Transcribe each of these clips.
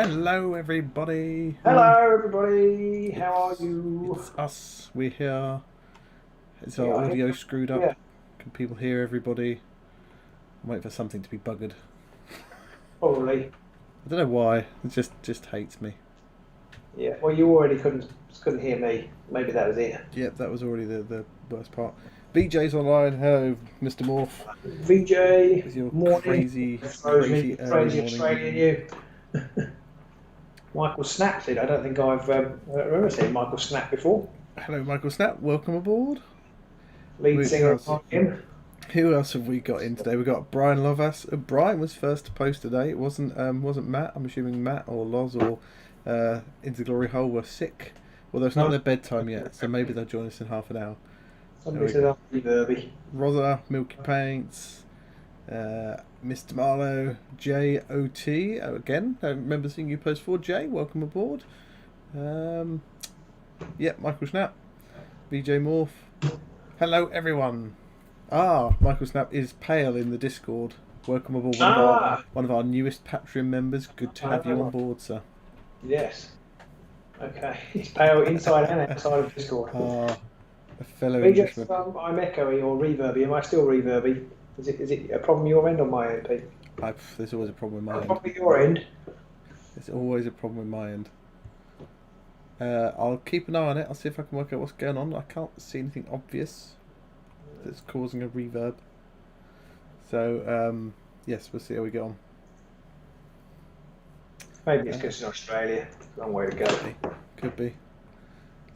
Hello, everybody. Hello, everybody. How are you? It's us. We're here. Is We our are audio here. screwed up? Yeah. Can people hear everybody? I'm waiting for something to be buggered. Probably. I don't know why. It just hates me. Yeah. Well, you already couldn't hear me. Maybe that was it. Yep, that was already the worst part. VJ's online. Hello, Mr. Morph. VJ, With your morning. crazy Frozen early morning. Australian you. Michael Snap did. I don't think I've remember seeing Michael Snap before. Hello, Michael Snap. Welcome aboard. Lead singer of him. Who else have we got in today? We got Brian Lovas. Brian was first to post today. It wasn't Matt. I'm assuming Matt or Loz or Into Glory Hole were sick. Although it's not their bedtime yet, so maybe they'll join us in half an hour. Somebody said I'm reverby. Rosa, Milky Paints, Mr. Marlowe, J.O.T. Again, I remember seeing you post for Jay. Welcome aboard. Michael Snap, VJ Morph. Hello, everyone. Michael Snap is pale in the Discord. Welcome aboard, one of our newest Patreon members. Good to have you on board, sir. Yes. Okay. He's pale inside and outside of Discord. A fellow Englishman. I'm echoey or reverby. Am I still reverby? Is it a problem your end or my end, Pete? There's always a problem with my end. Probably your end. There's always a problem with my end. I'll keep an eye on it. I'll see if I can work out what's going on. I can't see anything obvious that's causing a reverb. So, yes, we'll see how we get on. Maybe it's because in Australia. Long way to go. Could be.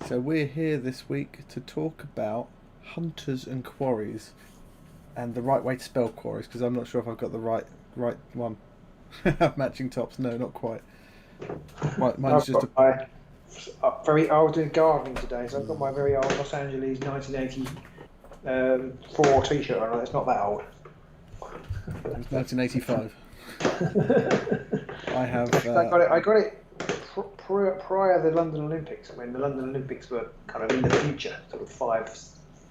So we're here this week to talk about Hunters and Quarries, and the right way to spell Quarries, because I'm not sure if I've got the right one. Matching tops? No, not quite. Mine's just I was doing gardening today, so I've got my very old Los Angeles 1984 T-shirt on. It's not that old. It was 1985. I got it prior to the London Olympics, when the London Olympics were kind of in the future, sort of 4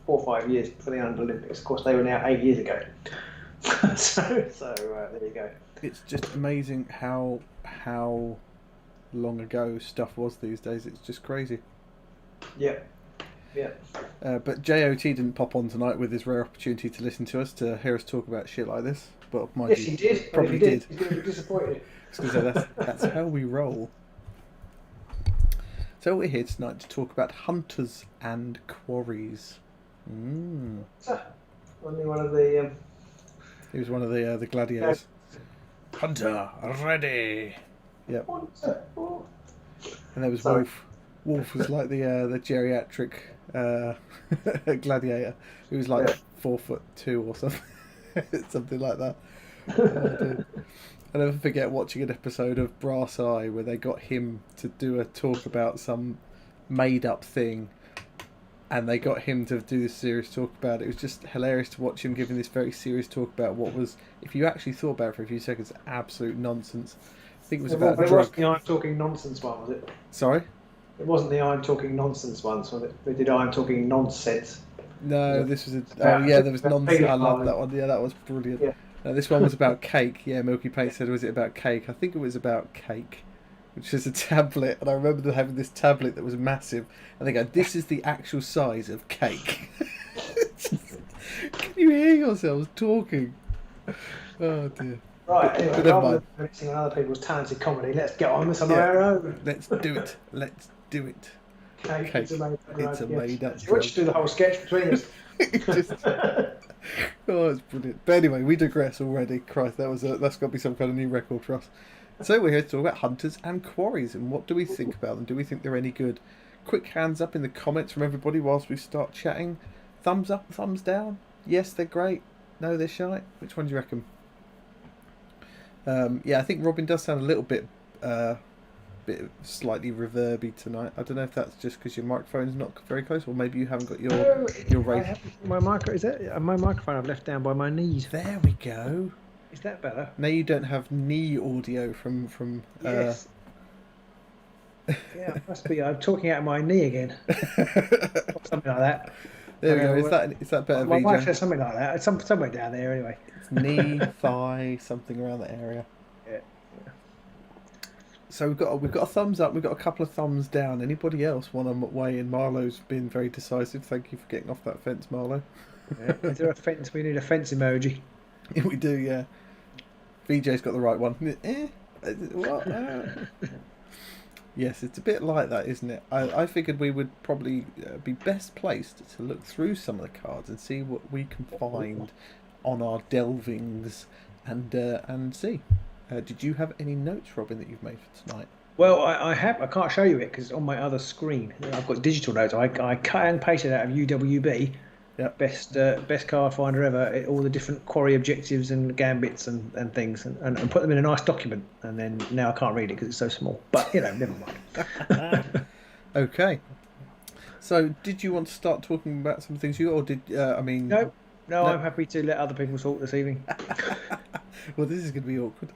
or 5 years for the London Olympics. Of course, they were now 8 years ago. so there you go. It's just amazing how long ago stuff was these days. It's just crazy. Yeah. But JOT didn't pop on tonight with his rare opportunity to listen to us, to hear us talk about shit like this. But yes, he did. Probably did. He's going to be disappointed. That's how we roll. So we're here tonight to talk about Hunters and Quarries. So, only one of the. He was one of the gladiators. Hunter, ready. Yep. And there was Wolf. Wolf was like the geriatric gladiator. He was like 4'2" or something, something like that. I'll never forget watching an episode of Brass Eye where they got him to do a talk about some made-up thing, and they got him to do this serious talk about it. It was just hilarious to watch him giving this very serious talk about what was, if you actually thought about it for a few seconds, absolute nonsense. I think it was about a drug. It wasn't the I'm talking nonsense one, was it? Sorry? It wasn't the I'm talking nonsense one, was it? We did I'm talking nonsense. No, this was there was nonsense. I love that one. Yeah, that was brilliant. Yeah. This one was about cake. Yeah, Milky Paint said, was it about cake? I think it was about cake, which is a tablet. And I remember having this tablet that was massive. And they go, this is the actual size of cake. Can you hear yourselves talking? Oh, dear. Right, anyway, rather than mixing on other people's talented comedy, let's get on with some of our own. Let's do it. Cake. It's a made-up drug. We'll just do the whole sketch between us. Oh, it's brilliant. But anyway, we digress already. Christ, that's got to be some kind of new record for us. So we're here to talk about Hunters and Quarries, and what do we think about them? Do we think they're any good? Quick hands up in the comments from everybody whilst we start chatting. Thumbs up, thumbs down. Yes, they're great. No, they're shite. Which one do you reckon? I think Robin does sound a little bit slightly reverby tonight. I don't know if that's just because your microphone's not very close, or maybe you haven't got your rate. My microphone I've left down by my knees. There we go. Is that better? Now you don't have knee audio from yes. Yeah, it must be. I'm talking out of my knee again. Or something like that. There we go. Is that better? My wife says something like that. It's somewhere down there anyway. It's knee, thigh, something around that area. Yeah. So we've got a thumbs up. We've got a couple of thumbs down. Anybody else want to weigh in? Marlo's been very decisive. Thank you for getting off that fence, Marlo. Yeah. Is there a fence? We need a fence emoji. We do, yeah. VJ's got the right one. What? Yes, it's a bit like that, isn't it? I figured we would probably be best placed to look through some of the cards and see what we can find on our delvings and see. Did you have any notes, Robin, that you've made for tonight? Well, I have. I can't show you it because it's on my other screen. I've got digital notes. I cut and pasted out of UWB. Yep. Best card finder ever. All the different quarry objectives and gambits and things, and put them in a nice document. And then now I can't read it because it's so small. But never mind. Okay. So, did you want to start talking about some things or did I mean? No, I'm happy to let other people talk this evening. Well, this is going to be awkward.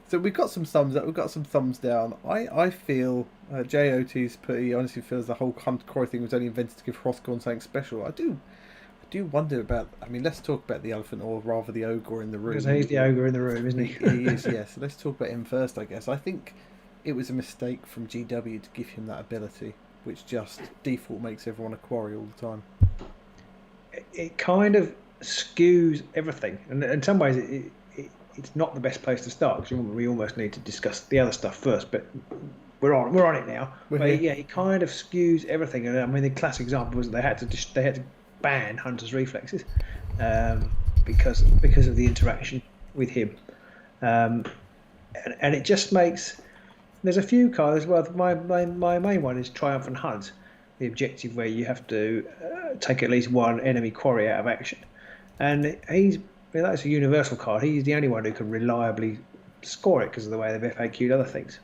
So we've got some thumbs up, we've got some thumbs down. I feel JOT's put, he honestly feels the whole Hunter Quarry thing was only invented to give Hrothgorn something special. I do wonder about. I mean, let's talk about the elephant, or rather the ogre in the room. Because he's the ogre in the room, isn't he? He is, yes. So let's talk about him first, I guess. I think it was a mistake from GW to give him that ability, which just default makes everyone a quarry all the time. It kind of skews everything, and in some ways it's not the best place to start because we almost need to discuss the other stuff first. But we're on it now. But yeah, it kind of skews everything. And I mean, the classic example was they had to ban Hunter's reflexes because of the interaction with him, and it just makes. There's a few cards. Well, my main one is Triumphant Hunt, the objective where you have to take at least one enemy quarry out of action, and that's a universal card. He's the only one who can reliably score it because of the way they've FAQ'd other things.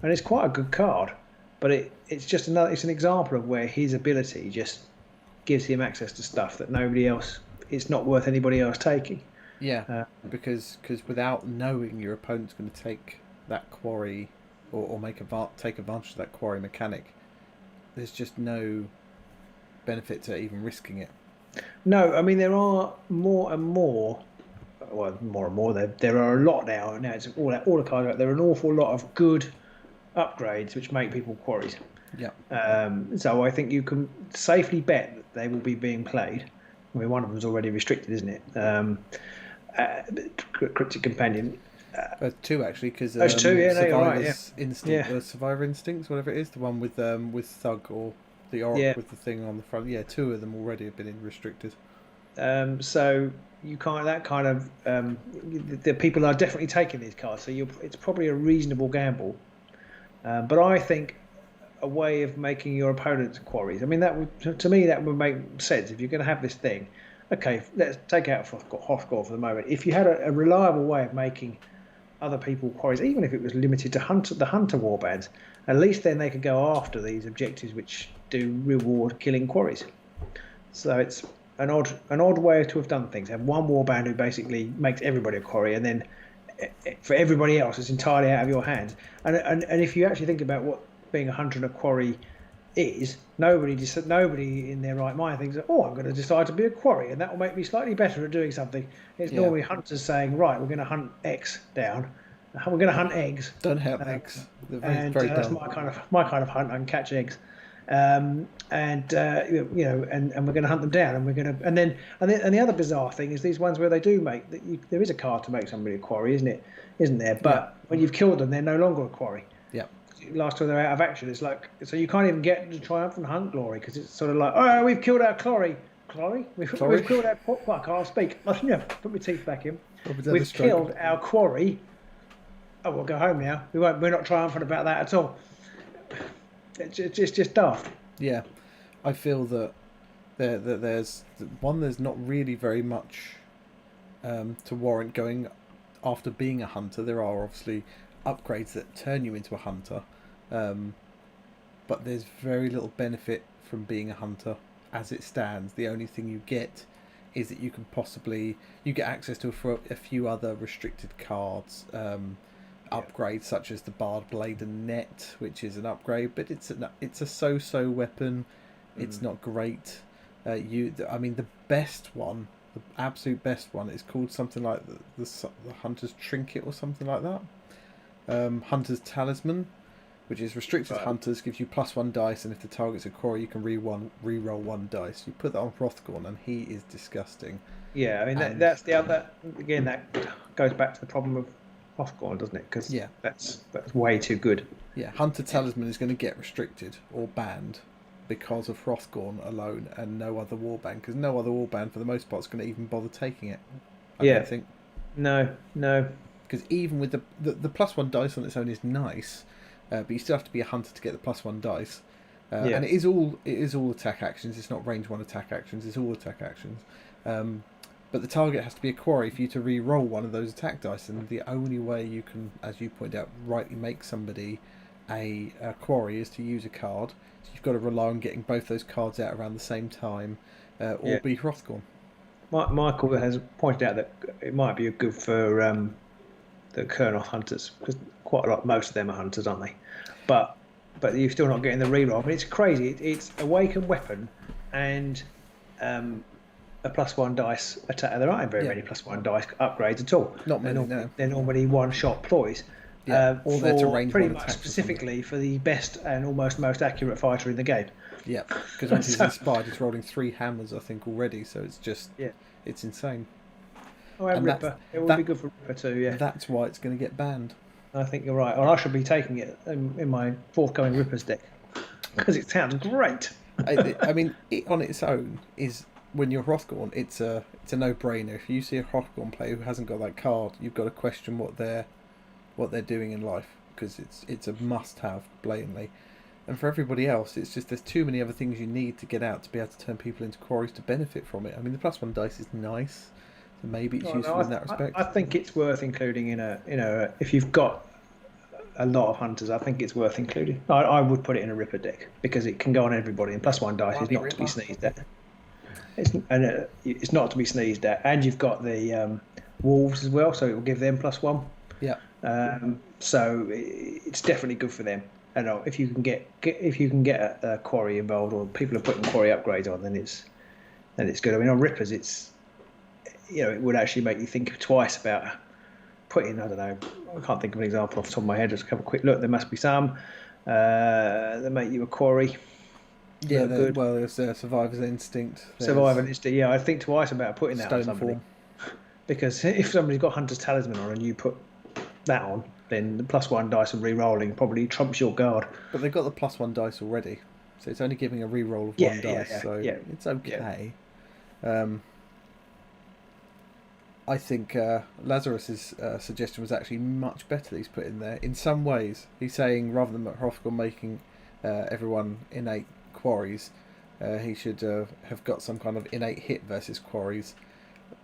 And it's quite a good card, but it's an example of where his ability just gives him access to stuff that nobody else, it's not worth anybody else taking. Yeah, because without knowing your opponent's going to take that quarry or take advantage of that quarry mechanic, there's just no benefit to even risking it. No, I mean there are more and more. Well, more and more. There are a lot now. Now it's all the cards out. There are an awful lot of good upgrades which make people quarries. Yeah. So I think you can safely bet that they will be being played. I mean, one of them is already restricted, isn't it? Cryptic Companion. Two actually, because those two, yeah, no, you're right, yeah. Instinct, Survivor Instincts, whatever it is, the one with Thug or the Orc with the thing on the front. Yeah, two of them already have been restricted. So you can't. That kind of the people are definitely taking these cards. So it's probably a reasonable gamble. But I think a way of making your opponent's quarries. I mean, to me that would make sense if you're going to have this thing. Okay, let's take out Hrothgorn for the moment. If you had a reliable way of making other people quarries, even if it was limited to the Hunter warbands, at least then they could go after these objectives which do reward killing quarries. So it's an odd way to have done things. Have one warband who basically makes everybody a quarry, and then for everybody else it's entirely out of your hands. And if you actually think about what being a hunter and a quarry is, nobody in their right mind thinks, oh, I'm going to decide to be a quarry and that will make me slightly better at doing something. It's normally hunters saying, right, we're going to hunt X down. We're going to hunt eggs. Don't hunt eggs. They're very that's my kind of hunt. I can catch eggs, and we're going to hunt them down, and the other bizarre thing is these ones where they do make there is a card to make somebody a quarry, isn't there? But when you've killed them, they're no longer a quarry. Yeah. Last time they're out of action, it's like, so you can't even get the triumphant hunt glory because it's sort of like, oh, we've killed our quarry. We've killed our quarry. Well, I can't speak. Put my teeth back in. We've killed our quarry. Oh, we'll go home now. We're not triumphant about that at all. It's just daft. Yeah, I feel that there's not really very much to warrant going after being a hunter. There are obviously upgrades that turn you into a hunter, but there's very little benefit from being a hunter as it stands. The only thing you get is that you get access to a few other restricted cards. Upgrades such as the Bard Blade and Net, which is an upgrade, but it's a so-so weapon. It's not great. The best one, the absolute best one, is called something like the Hunter's Trinket or something like that. Hunter's Talisman, which is restricted to Right. hunters, gives you +1 dice, and if the target's a quarry, you can re-roll 1 dice. You put that on Hrothgorn, and he is disgusting. Yeah, I mean And that's the other. Again, that goes back to the problem of Hrothgorn, doesn't it? Because yeah, that's way too good. yeah, Hunter Talisman is going to get restricted or banned because of Hrothgorn alone, and no other warband. Because no other warband, for the most part, is going to even bother taking it. I Yeah. don't think. No, no. Because even with the +1 dice on its own is nice, but you still have to be a hunter to get the +1 dice. Yeah. And it is all attack actions. It's not range 1 attack actions. It's all attack actions. But the target has to be a quarry for you to re-roll one of those attack dice. And the only way you can, as you pointed out, rightly make somebody a quarry is to use a card. So you've got to rely on getting both those cards out around the same time, or be Hrothgorn. Michael has pointed out that it might be good for the Kurnoth hunters, because quite a lot, most of them are hunters, aren't they? But you're still not getting the reroll. But it's crazy. It's awakened weapon and a +1 dice attack. There aren't very many +1 dice upgrades at all. Not many, no. They're normally one-shot ploys. Or they're to range pretty one much attack specifically for the best and almost most accurate fighter in the game. Yeah, because once he's inspired, he's rolling 3 hammers, I think, already. So it's just, it's insane. Oh, and Ripper. It would be good for Ripper too, yeah. That's why it's going to get banned. I think you're right. Or I should be taking it in my forthcoming Rippers deck, because it sounds great. I mean, it on its own is, when you're Hrothgorn, it's a no-brainer. If you see a Hrothgorn player who hasn't got that card, you've got to question what they're doing in life, because it's a must-have, blatantly. And for everybody else, it's just there's too many other things you need to get out to be able to turn people into quarries to benefit from it. I mean, the +1 dice is nice, so maybe it's useful in that respect. I think it's worth including in if you've got a lot of hunters, I think it's worth including. I would put it in a Ripper deck because it can go on everybody, and +1 dice is not to be sneezed at. It's not to be sneezed at, and you've got the wolves as well, so it will give them +1. Yeah. So it's definitely good for them. And if you can get a quarry involved, or people are putting quarry upgrades on, then it's good. I mean, on Rippers, it would actually make you think twice about putting. I don't know. I can't think of an example off the top of my head. Just have a quick look. There must be some that make you a quarry. Yeah, well, there's Survivor's Instinct. Survivor's Instinct. Yeah, I'd think twice about putting that on Stone somebody. Form. Because if somebody's got Hunter's Talisman on and you put that on, then the +1 dice and re-rolling probably trumps your guard. But they've got the +1 dice already, so it's only giving a re-roll of 1 dice, so it's okay. Yeah. I think Lazarus's suggestion was actually much better that he's put in there. In some ways, he's saying rather than Hrothgorn making everyone innate quarries, he should have got some kind of innate hit versus quarries.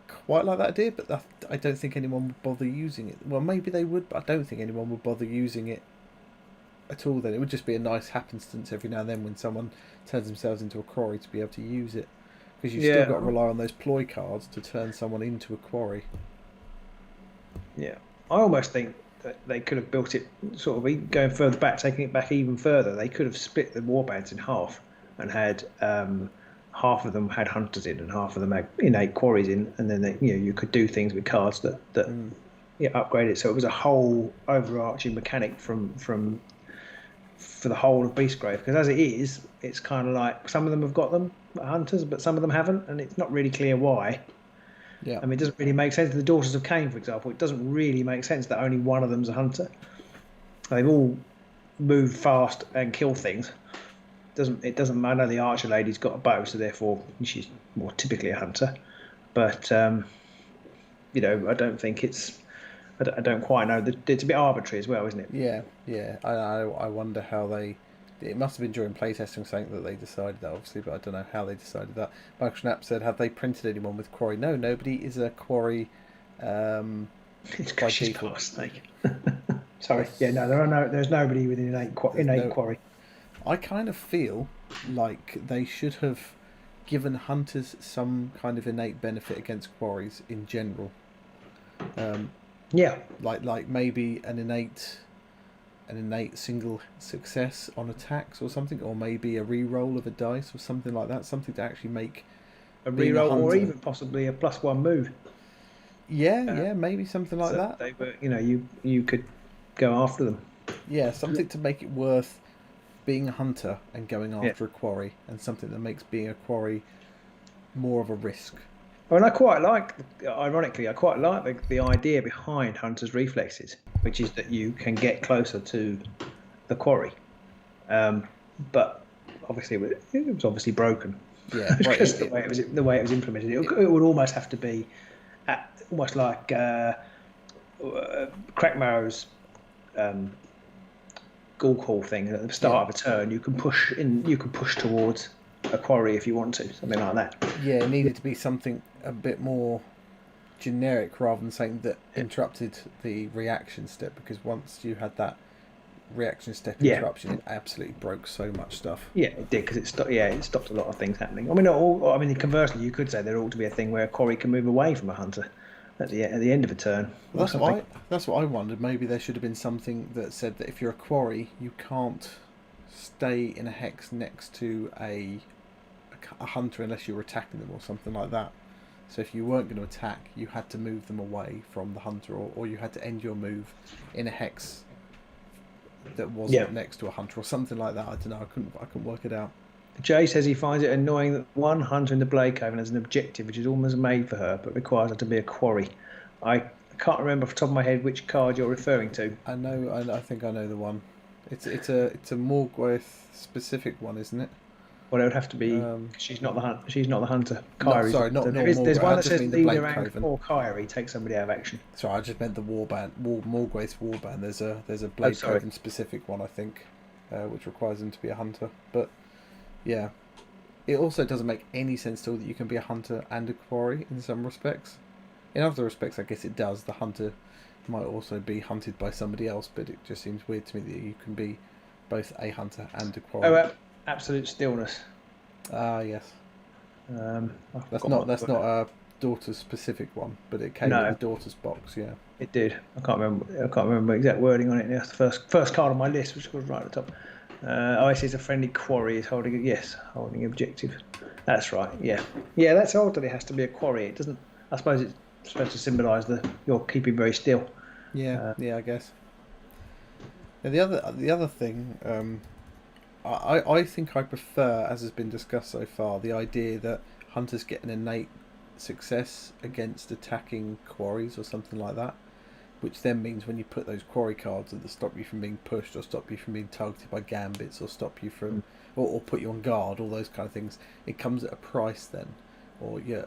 Quite like that idea, but I don't think anyone would bother using it. Well, maybe they would, but I don't think anyone would bother using it at all. Then it would just be a nice happenstance every now and then when someone turns themselves into a quarry to be able to use it, because you've still got to rely on those ploy cards to turn someone into a quarry. Yeah, I almost think that they could have built it sort of going further back, taking it back even further. They could have split the warbands in half and had half of them had hunters in and half of them had innate quarries in, and then you could do things with cards that upgrade it. So it was a whole overarching mechanic for the whole of Beastgrave. Because as it is, it's kind of like some of them have got them hunters, but some of them haven't, and it's not really clear why. Yeah, I mean, it doesn't really make sense. The Daughters of Cain, for example, it doesn't really make sense that only one of them's a hunter. They've all move fast and kill things. It doesn't matter. The archer lady's got a bow, so therefore she's more typically a hunter. But I don't think it's. I don't quite know. It's a bit arbitrary as well, isn't it? Yeah. I wonder how they. It must have been during playtesting something that they decided that, obviously, but I don't know how they decided that. Michael Schnapp said, "Have they printed anyone with quarry?" No, nobody is a quarry. It's because she's got a snake. Sorry. Yeah, no, there's nobody with an innate quarry. I kind of feel like they should have given hunters some kind of innate benefit against quarries in general. Like maybe an innate single success on attacks or something, or maybe a re-roll of a dice or something like that. Something to actually make a re-roll, or even possibly a +1 move. Yeah, maybe something like that. They were, you could go after them. Yeah, something to make it worth being a hunter and going Yeah. after a quarry, and something that makes being a quarry more of a risk. I mean, ironically, I quite like the idea behind Hunter's Reflexes, which is that you can get closer to the quarry. But obviously, it was obviously broken. Yeah, Because the way it was implemented, it would almost have to be almost like Crackmarrow's Ghoul Call thing at the start of a turn. You can push towards a quarry if you want to, something like that. Yeah, it needed to be something a bit more generic rather than something that interrupted the reaction step, because once you had that reaction step interruption, it absolutely broke so much stuff. Yeah, it did, because it stopped a lot of things happening. I mean, conversely, you could say there ought to be a thing where a quarry can move away from a hunter at the end of a turn. Well, that's what I wondered. Maybe there should have been something that said that if you're a quarry, you can't stay in a hex next to a hunter unless you were attacking them or something like that. So if you weren't going to attack, you had to move them away from the hunter, or you had to end your move in a hex that wasn't next to a hunter or something like that. I don't know. I couldn't work it out. Jay says he finds it annoying that one hunter in the Blade Coven has an objective which is almost made for her, but requires her to be a quarry. I can't remember off the top of my head which card you're referring to. I know. I think I know the one. It's a Morgwaith specific one, isn't it? Well, it would have to be. She's not the hunter. Kyrie. Sorry, not there's one that says leader rank Coven. or Kyrie, take somebody out of action. Sorry, I just meant the Morgwaith's warband. There's a Blade Coven specific one, I think, which requires them to be a hunter. But yeah, it also doesn't make any sense at all that you can be a hunter and a quarry in some respects. In other respects, I guess it does. The hunter might also be hunted by somebody else, but it just seems weird to me that you can be both a hunter and a quarry. Absolute Stillness. Ah, yes. That's not a Daughter's specific one, but it came in the Daughter's box. Yeah, it did. I can't remember exact wording on it. That's the first card on my list, which was right at the top. It says a friendly quarry is holding objective. That's right. Yeah. That's odd that it has to be a quarry. It doesn't. I suppose it's supposed to symbolise you're keeping very still. Yeah. I guess. Now, the other thing. I think I prefer, as has been discussed so far, the idea that hunters get an innate success against attacking quarries or something like that, which then means when you put those quarry cards that stop you from being pushed or stop you from being targeted by gambits or stop you from or put you on guard, all those kind of things, it comes at a price then, or your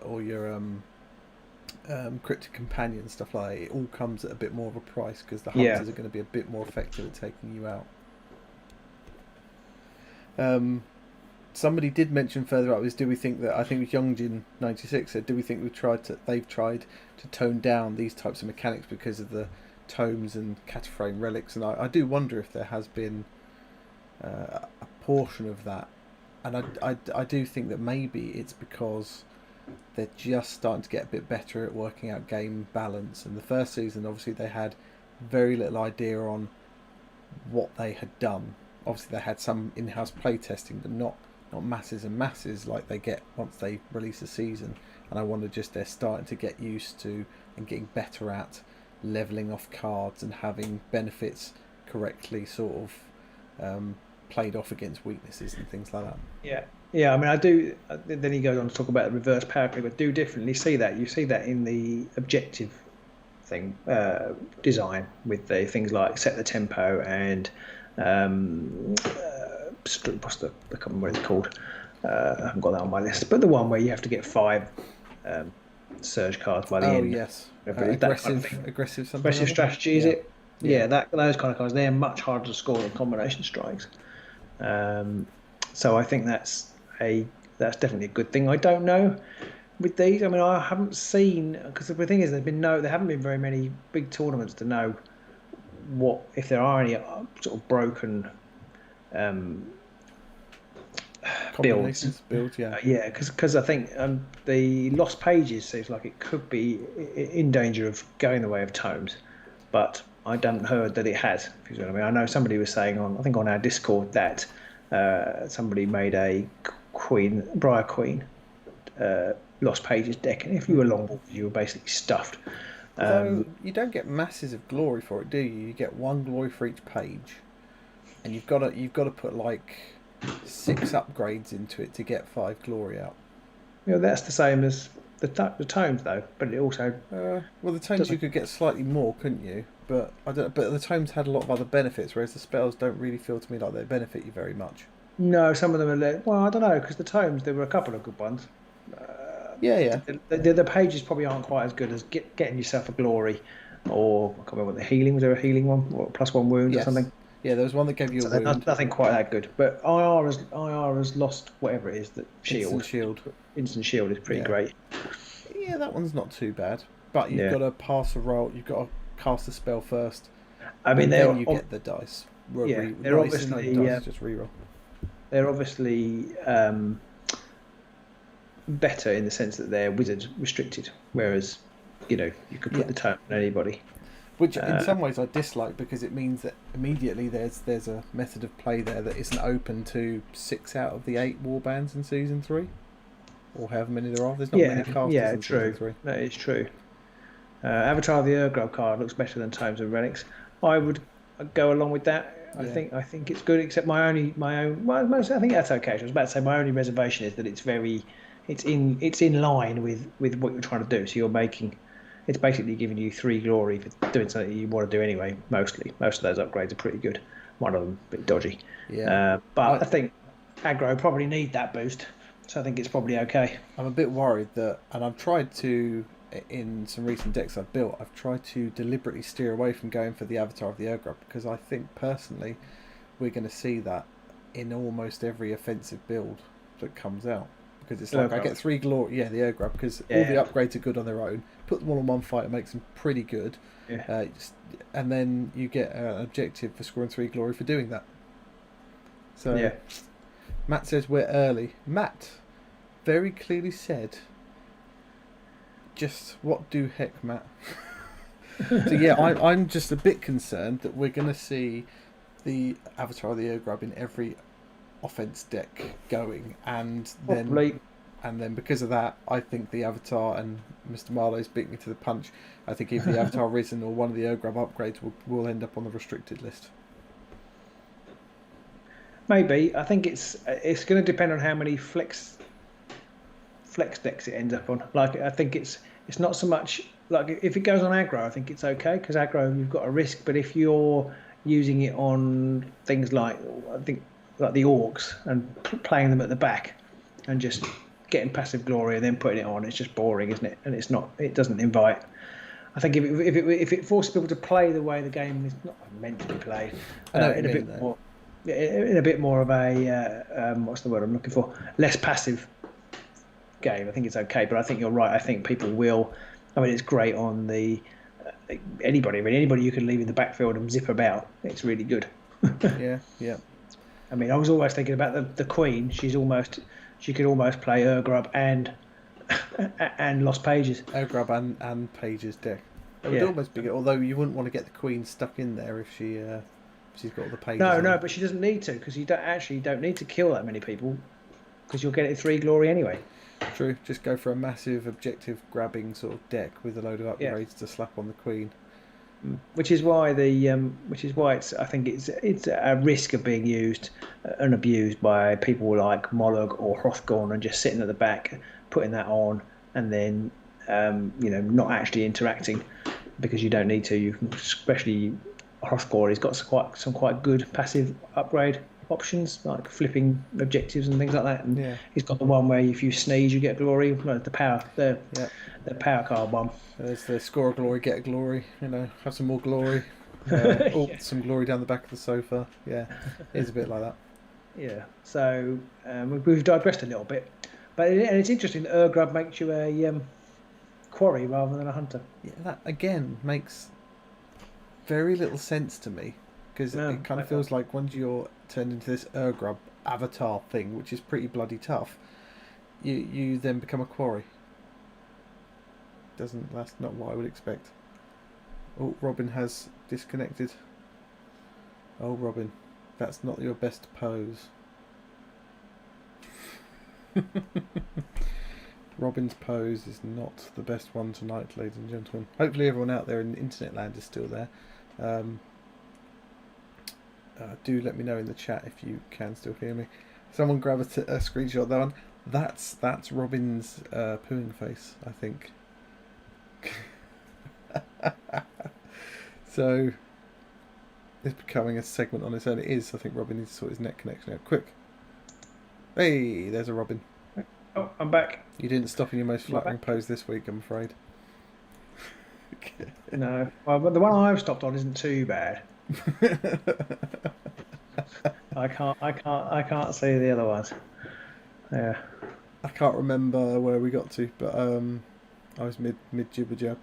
cryptic companion, stuff like that. It all comes at a bit more of a price because the hunters are going to be a bit more effective at taking you out. Somebody did mention further up is, do we think that, I think it was Youngjin96 said, do we think they've tried to tone down these types of mechanics because of the tomes and cataphrane relics? And I do wonder if there has been a portion of that, and I do think that maybe it's because they're just starting to get a bit better at working out game balance. And the first season, obviously, they had very little idea on what they had done. Obviously, they had some in-house play testing, but not masses and masses like they get once they release a season. And I wonder just they're starting to get used to and getting better at levelling off cards and having benefits correctly sort of played off against weaknesses and things like that. Yeah. I mean, I do. Then he goes on to talk about the reverse power play, but do differently. You see that in the objective thing design with the things like set the tempo and. I can't remember what it's called. I haven't got that on my list. But the one where you have to get 5 surge cards by the end. Oh yes, aggressive strategy, is it? Yeah, those kind of cards. They're much harder to score than combination strikes. So I think that's definitely a good thing. I don't know with these. I mean, I haven't seen, because the thing is, there haven't been very many big tournaments to know what if there are any sort of broken builds, because I think the Lost Pages seems like it could be in danger of going the way of tomes, but I haven't heard that it has. If you know what I mean, I know somebody was saying on our Discord that somebody made a Briar Queen Lost Pages deck, and if you were long ball, you were basically stuffed. Although you don't get masses of glory for it, do you? You get 1 glory for each page, and you've got to put like 6 upgrades into it to get 5 glory out. That's the same as the tomes though, but it also Well, the tomes you doesn't. could get slightly more, couldn't you? But I don't. But the tomes had a lot of other benefits, whereas the spells don't really feel to me like they benefit you very much. No, some of them are. Well, I don't know because the tomes there were a couple of good ones. Yeah, yeah, The pages probably aren't quite as good as getting yourself a glory, or I can't remember what the healing was. There a healing one, or +1 wound or yes, something. yeah. There was one that gave you a So they're wound, nothing quite that good. But IR has lost whatever it is that instant shield. shield. Instant shield is pretty Yeah, great. yeah. That one's not too bad. But you've Yeah, got to pass a roll. You've got to cast a spell first, I mean and then you get the dice. they're Not even obviously dice, just reroll. they're obviously better in the sense that they're wizard restricted, whereas you could put Yeah. the tome on anybody. Which in some ways I dislike because it means that immediately there's a method of play there that isn't open to 6 out of the 8 warbands in season 3, or however many there are. There's not many casters in season 3. That is true. Avatar of the Urgrove card looks better than Tomes and Relics. I would go along with that. Yeah. I think it's good, except my own. Well, I think that's okay. I was about to say my only reservation is that it's in line with what you're trying to do. So you're making, it's basically giving you 3 glory for doing something you want to do anyway. Most of those upgrades are pretty good. One of them a bit dodgy. Yeah. But I think aggro probably need that boost. So I think it's probably okay. I'm a bit worried that, and I've tried to, in some recent decks I've built, I've tried to deliberately steer away from going for the Avatar of the Urgrub because I think personally we're going to see that in almost every offensive build that comes out. Because it's like I get 3 glory, the Urgrub, because all the upgrades are good on their own. Put them all on one fight, it makes them pretty good. Yeah. And then you get an objective for scoring 3 glory for doing that. So Yeah. Matt says we're early. Matt very clearly said, just what do heck, Matt? So yeah, I'm just a bit concerned that we're going to see the Avatar of the Urgrub in every offense deck going, and then because of that, I think the Avatar, and Mr. Marlowe's beat me to the punch, I think either the Avatar Risen or one of the Urgrub upgrades will end up on the restricted list. Maybe. I think it's going to depend on how many flex decks it ends up on. Like I think it's not so much like if it goes on aggro, I think it's okay because aggro you've got a risk. But if you're using it on things like I think like the orcs and playing them at the back and just getting passive glory and then putting it on, it's just boring, isn't it? And it's not. It doesn't invite. I think if it forces people to play the way the game is not meant to be played, in a bit more of a what's the word I'm looking for? Less passive game. I think it's okay, but I think you're right. I think people will. I mean, it's great on the anybody. I mean, anybody you can leave in the backfield and zip about. It's really good. Yeah. I mean, I was always thinking about the Queen. She could almost play Urgrub and Lost Pages. Urgrub and Pages deck. It would almost be good, although you wouldn't want to get the Queen stuck in there if she's got all the pages. No, but she doesn't need to because you don't need to kill that many people because you'll get it 3 glory anyway. True. Just go for a massive objective grabbing sort of deck with a load of upgrades to slap on the Queen. Which is why it's I think it's a risk of being used and abused by people like Mollog or Hrothgorn and just sitting at the back, putting that on, and then not actually interacting because you don't need to. You can, especially Hrothgorn, he's got some quite good passive upgrade options like flipping objectives and things like that. And he's got the one where if you sneeze you get glory. The power card one. There's the score a glory, get a glory. Have some more glory. Some glory down the back of the sofa. Yeah, it's a bit like that. Yeah. So we've digressed a little bit, but it's interesting that Urgrub makes you a quarry rather than a hunter. Yeah, that again makes very little sense to me because it kind of feels like once you're turned into this Urgrub avatar thing, which is pretty bloody tough, you then become a quarry. That's not what I would expect. Oh, Robin has disconnected. Oh, Robin, that's not your best pose. Robin's pose is not the best one tonight, ladies and gentlemen. Hopefully everyone out there in internet land is still there. Do let me know in the chat if you can still hear me. Someone grab a screenshot of that one. That's Robin's pooing face, I think. So it's becoming a segment on its own. It is. I think Robin needs to sort his neck connection out quick. Hey, there's a Robin. Oh, I'm back. You didn't stop in your most flattering pose this week, I'm afraid. No, well, but the one I've stopped on isn't too bad. I can't see the other ones. Yeah. I can't remember where we got to, but I was mid jibber jab.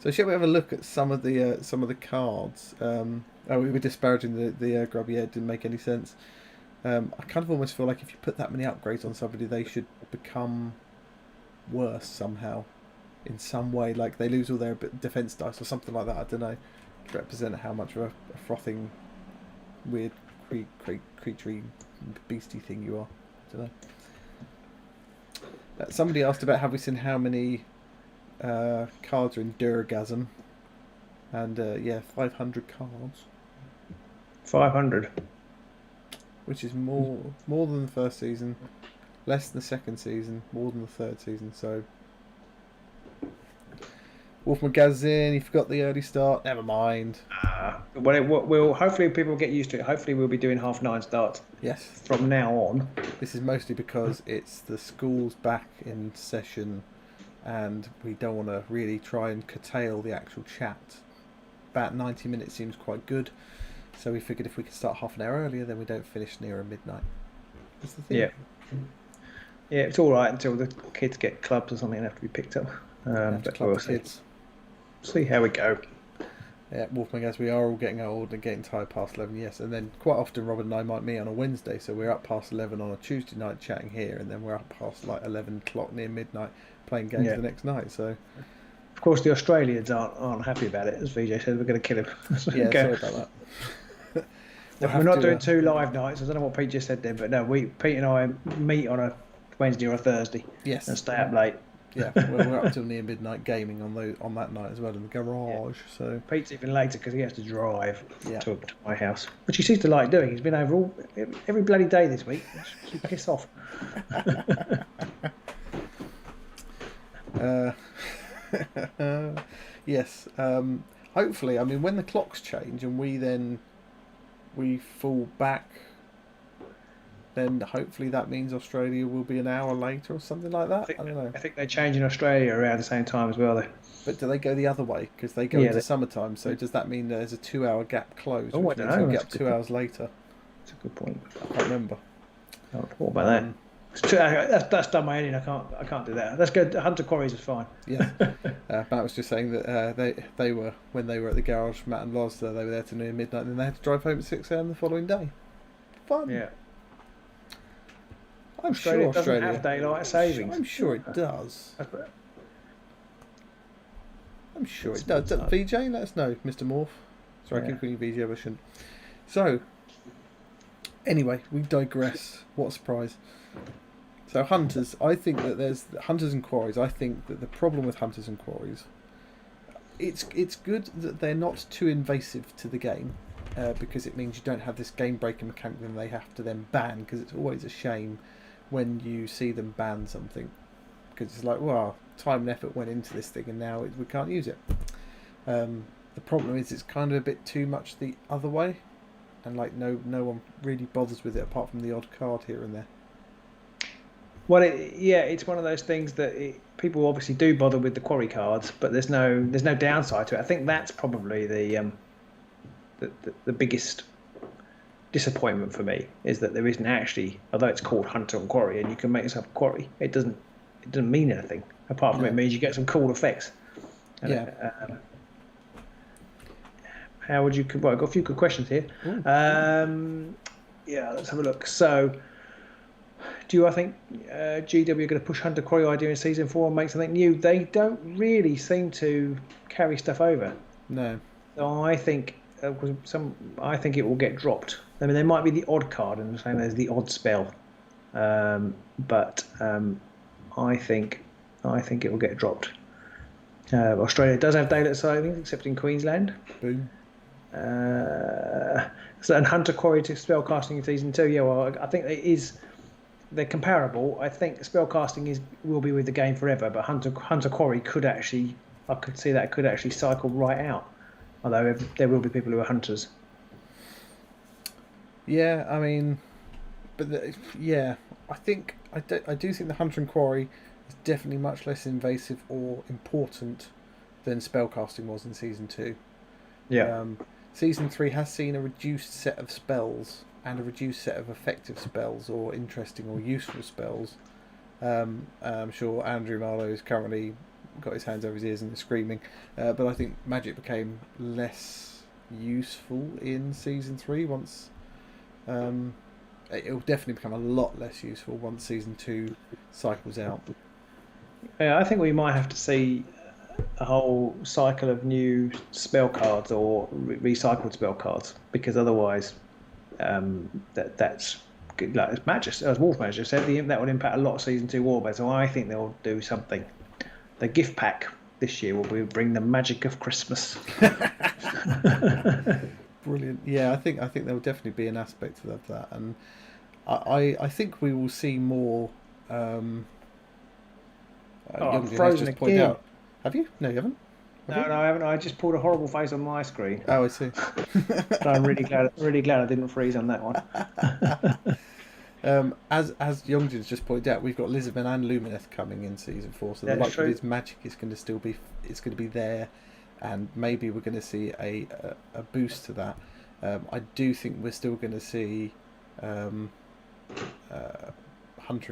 So shall we have a look at some of the cards? We were disparaging the grubby head. Didn't make any sense. I kind of almost feel like if you put that many upgrades on somebody, they should become worse somehow, in some way. Like they lose all their defense dice or something like that. I don't know. To represent how much of a frothing, weird, creaturey, beastie thing you are. I don't know. Somebody asked about have we seen how many cards are in Durgasm, and yeah, 500 cards. 500. Which is more than the first season, less than the second season, more than the third season. So, Wolf Magazine, you forgot the early start. Never mind. We'll hopefully people will get used to it. Hopefully we'll be doing 9:30 starts. Yes. From now on. This is mostly because it's the school's back in session, and we don't want to really try and curtail the actual chat. About 90 minutes seems quite good. So we figured if we could start half an hour earlier, then we don't finish nearer midnight. That's the thing. Yeah. Yeah, it's all right until the kids get clubs or something and have to be picked up. But we'll see how we go. Yeah, Wolfman, as we are all getting old and getting tired past 11, yes. And then quite often Robin and I might meet on a Wednesday, so we're up past 11 on a Tuesday night chatting here, and then we're up past like 11 o'clock near midnight playing games the next night. So. Of course, the Australians aren't happy about it. As VJ said, we're going to kill him. Yeah, sorry about that. We're not doing 2 live nights. I don't know what Pete just said there, but no, Pete and I meet on a Wednesday or a Thursday. Yes. And stay up late. Yeah, we're up till near midnight gaming on that night as well in the garage. Yeah. So Pete's even later because he has to drive to my house, which he seems to like doing. He's been over every bloody day this week. He's pissed off. Yes. Hopefully, I mean, when the clocks change and we fall back, then hopefully that means Australia will be an hour later or something like that. I don't know. I think they change in Australia around the same time as well, though. But do they go the other way? Because they go into summertime, so does that mean there's a 2-hour gap closed? Oh, I don't know. Get up 2 hours later. That's a good point. I can't remember. What about that? That's done my ending. I can't do that. Let's go. Hunter Quarries is fine. Yeah. Matt was just saying that they were when they were at the garage. Matt and Loz, they were there till near midnight, and then they had to drive home at 6 a.m. the following day. Fun. Yeah. I'm sure Australia doesn't have daylight savings. I'm sure it does. I'm sure it does. VJ, let us know, Mr. Morph. Sorry, I keep calling you VJ, but I shouldn't. So, anyway, we digress. What a surprise. So Hunters, I think that there's Hunters and Quarries. I think that the problem with Hunters and Quarries, it's good that they're not too invasive to the game, because it means you don't have this game-breaking mechanic that they have to then ban, because it's always a shame when you see them ban something, because it's like, well, time and effort went into this thing and now we can't use it. The problem is it's kind of a bit too much the other way, and like no one really bothers with it apart from the odd card here and there. Well, it's one of those things that people obviously do bother with the quarry cards, but there's no downside to it. I think that's probably the biggest disappointment for me, is that there isn't actually, although it's called Hunter and Quarry and you can make yourself a quarry, it doesn't mean anything apart from it means you get some cool effects. How would you? Well, I've got a few good questions here. Let's have a look. So, I think GW are going to push Hunter Quarry idea in season 4 and make something new? They don't really seem to carry stuff over. No. So I think it will get dropped. I mean, there might be the odd card, and saying there's the odd spell, but I think it will get dropped. Australia does have daylight savings, except in Queensland. Boom. And Hunter Quarry to spellcasting in season 2. Yeah, well, I think it is. They're comparable. I think spellcasting will be with the game forever, but Hunter Quarry could actually, I could see that could actually cycle right out. Although there will be people who are hunters. Yeah, I mean, but I do think the Hunter and Quarry is definitely much less invasive or important than spellcasting was in season 2. Yeah. Season 3 has seen a reduced set of spells and a reduced set of effective spells or interesting or useful spells. I'm sure Andrew Marlowe has currently got his hands over his ears and is screaming, but I think magic became less useful in season 3 once. It will definitely become a lot less useful once season 2 cycles out. Yeah, I think we might have to see a whole cycle of new spell cards or recycled spell cards, because otherwise, that's like as Wolf Manager said, that would impact a lot of season 2 warbands. So I think they'll do something. The gift pack this year will bring the magic of Christmas. Brilliant. Yeah, I think there will definitely be an aspect of that, and I think we will see more. Frozen just point again. out. Have you? No, you haven't. No, I haven't. I just pulled a horrible face on my screen. Oh, I see. So I'm really glad I didn't freeze on that one. As Youngjin's just pointed out, we've got Lizardman and Lumineth coming in season 4, so the likelihood is magic is going to still be there, and maybe we're going to see a boost to that. I do think we're still going to see Hunter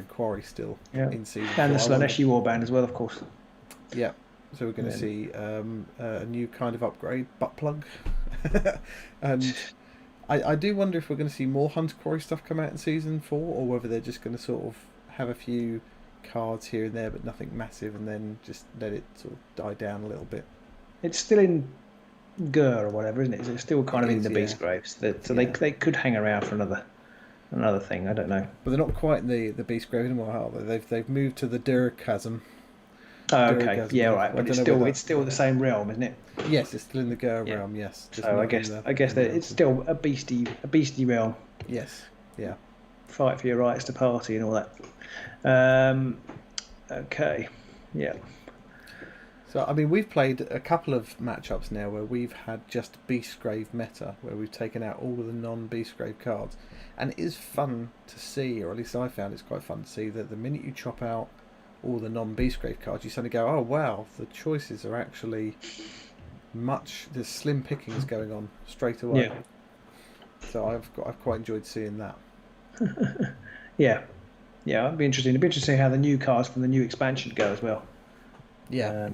and Quarry still in season 4. And the Slaneshi warband as well, of course. Yeah. So we're going to see a new kind of upgrade, butt plug. And I do wonder if we're going to see more Hunter Quarry stuff come out in season 4, or whether they're just going to sort of have a few cards here and there, but nothing massive, and then just let it sort of die down a little bit. It's still in Gur or whatever, isn't it? It's still kind of in the Beastgraves. So they could hang around for another thing. I don't know. But they're not quite in the Beastgrave anymore, are they? They've moved to the Durchasm. Oh, okay. Yeah, right. But it's still the same realm, isn't it? Yes, it's still in the Gur realm. Yes. So I guess that it's still a beastie realm. Yes. Yeah. Fight for your rights to party and all that. Okay. Yeah. So I mean, we've played a couple of matchups now where we've had just Beastgrave meta, where we've taken out all of the non-Beastgrave cards, and it is fun to see, or at least I found it's quite fun to see, that the minute you chop out all the non-Beastgrave cards, you suddenly go, oh wow, the choices are actually there's slim pickings going on straight away. Yeah. So I've quite enjoyed seeing that. Yeah, it'd be interesting. It'd be interesting how the new cards from the new expansion go as well. Yeah.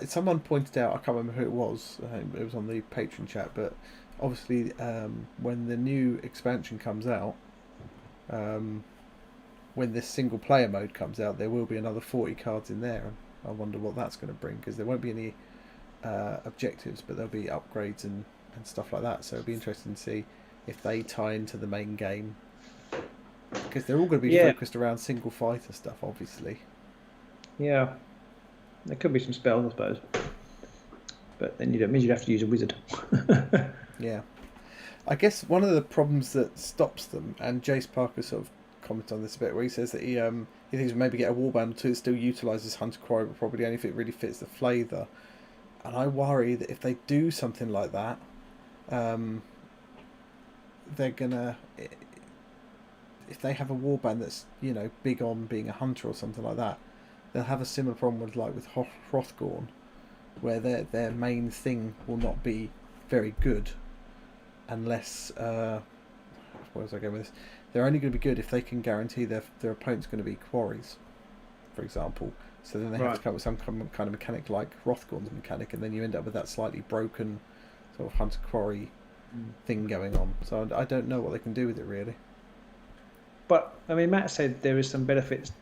Someone pointed out, I can't remember who it was. It was on the Patreon chat, but obviously when the new expansion comes out, when this single player mode comes out, there will be another 40 cards in there, and I wonder what that's going to bring, because there won't be any objectives, but there'll be upgrades and stuff like that. So it'll be interesting to see if they tie into the main game, because they're all going to be focused around single fighter stuff, obviously. Yeah, there could be some spells, I suppose, but then it means you'd have to use a wizard. Yeah, I guess one of the problems that stops them, and Jace Parker sort of commented on this a bit, where he says that he thinks maybe get a warband or two that still utilises Hunter Quarry, but probably only if it really fits the flavour. And I worry that if they do something like that, they're gonna, if they have a warband that's big on being a hunter or something like that, they'll have a similar problem with Hrothgorn, where their main thing will not be very good unless where was I going with this? They're only going to be good if they can guarantee their opponent's going to be quarries, for example. So then they have to come up with some kind of mechanic like Hrothgorn's mechanic, and then you end up with that slightly broken sort of Hunter Quarry thing going on. So I don't know what they can do with it, really. But I mean, Matt said there is some benefits.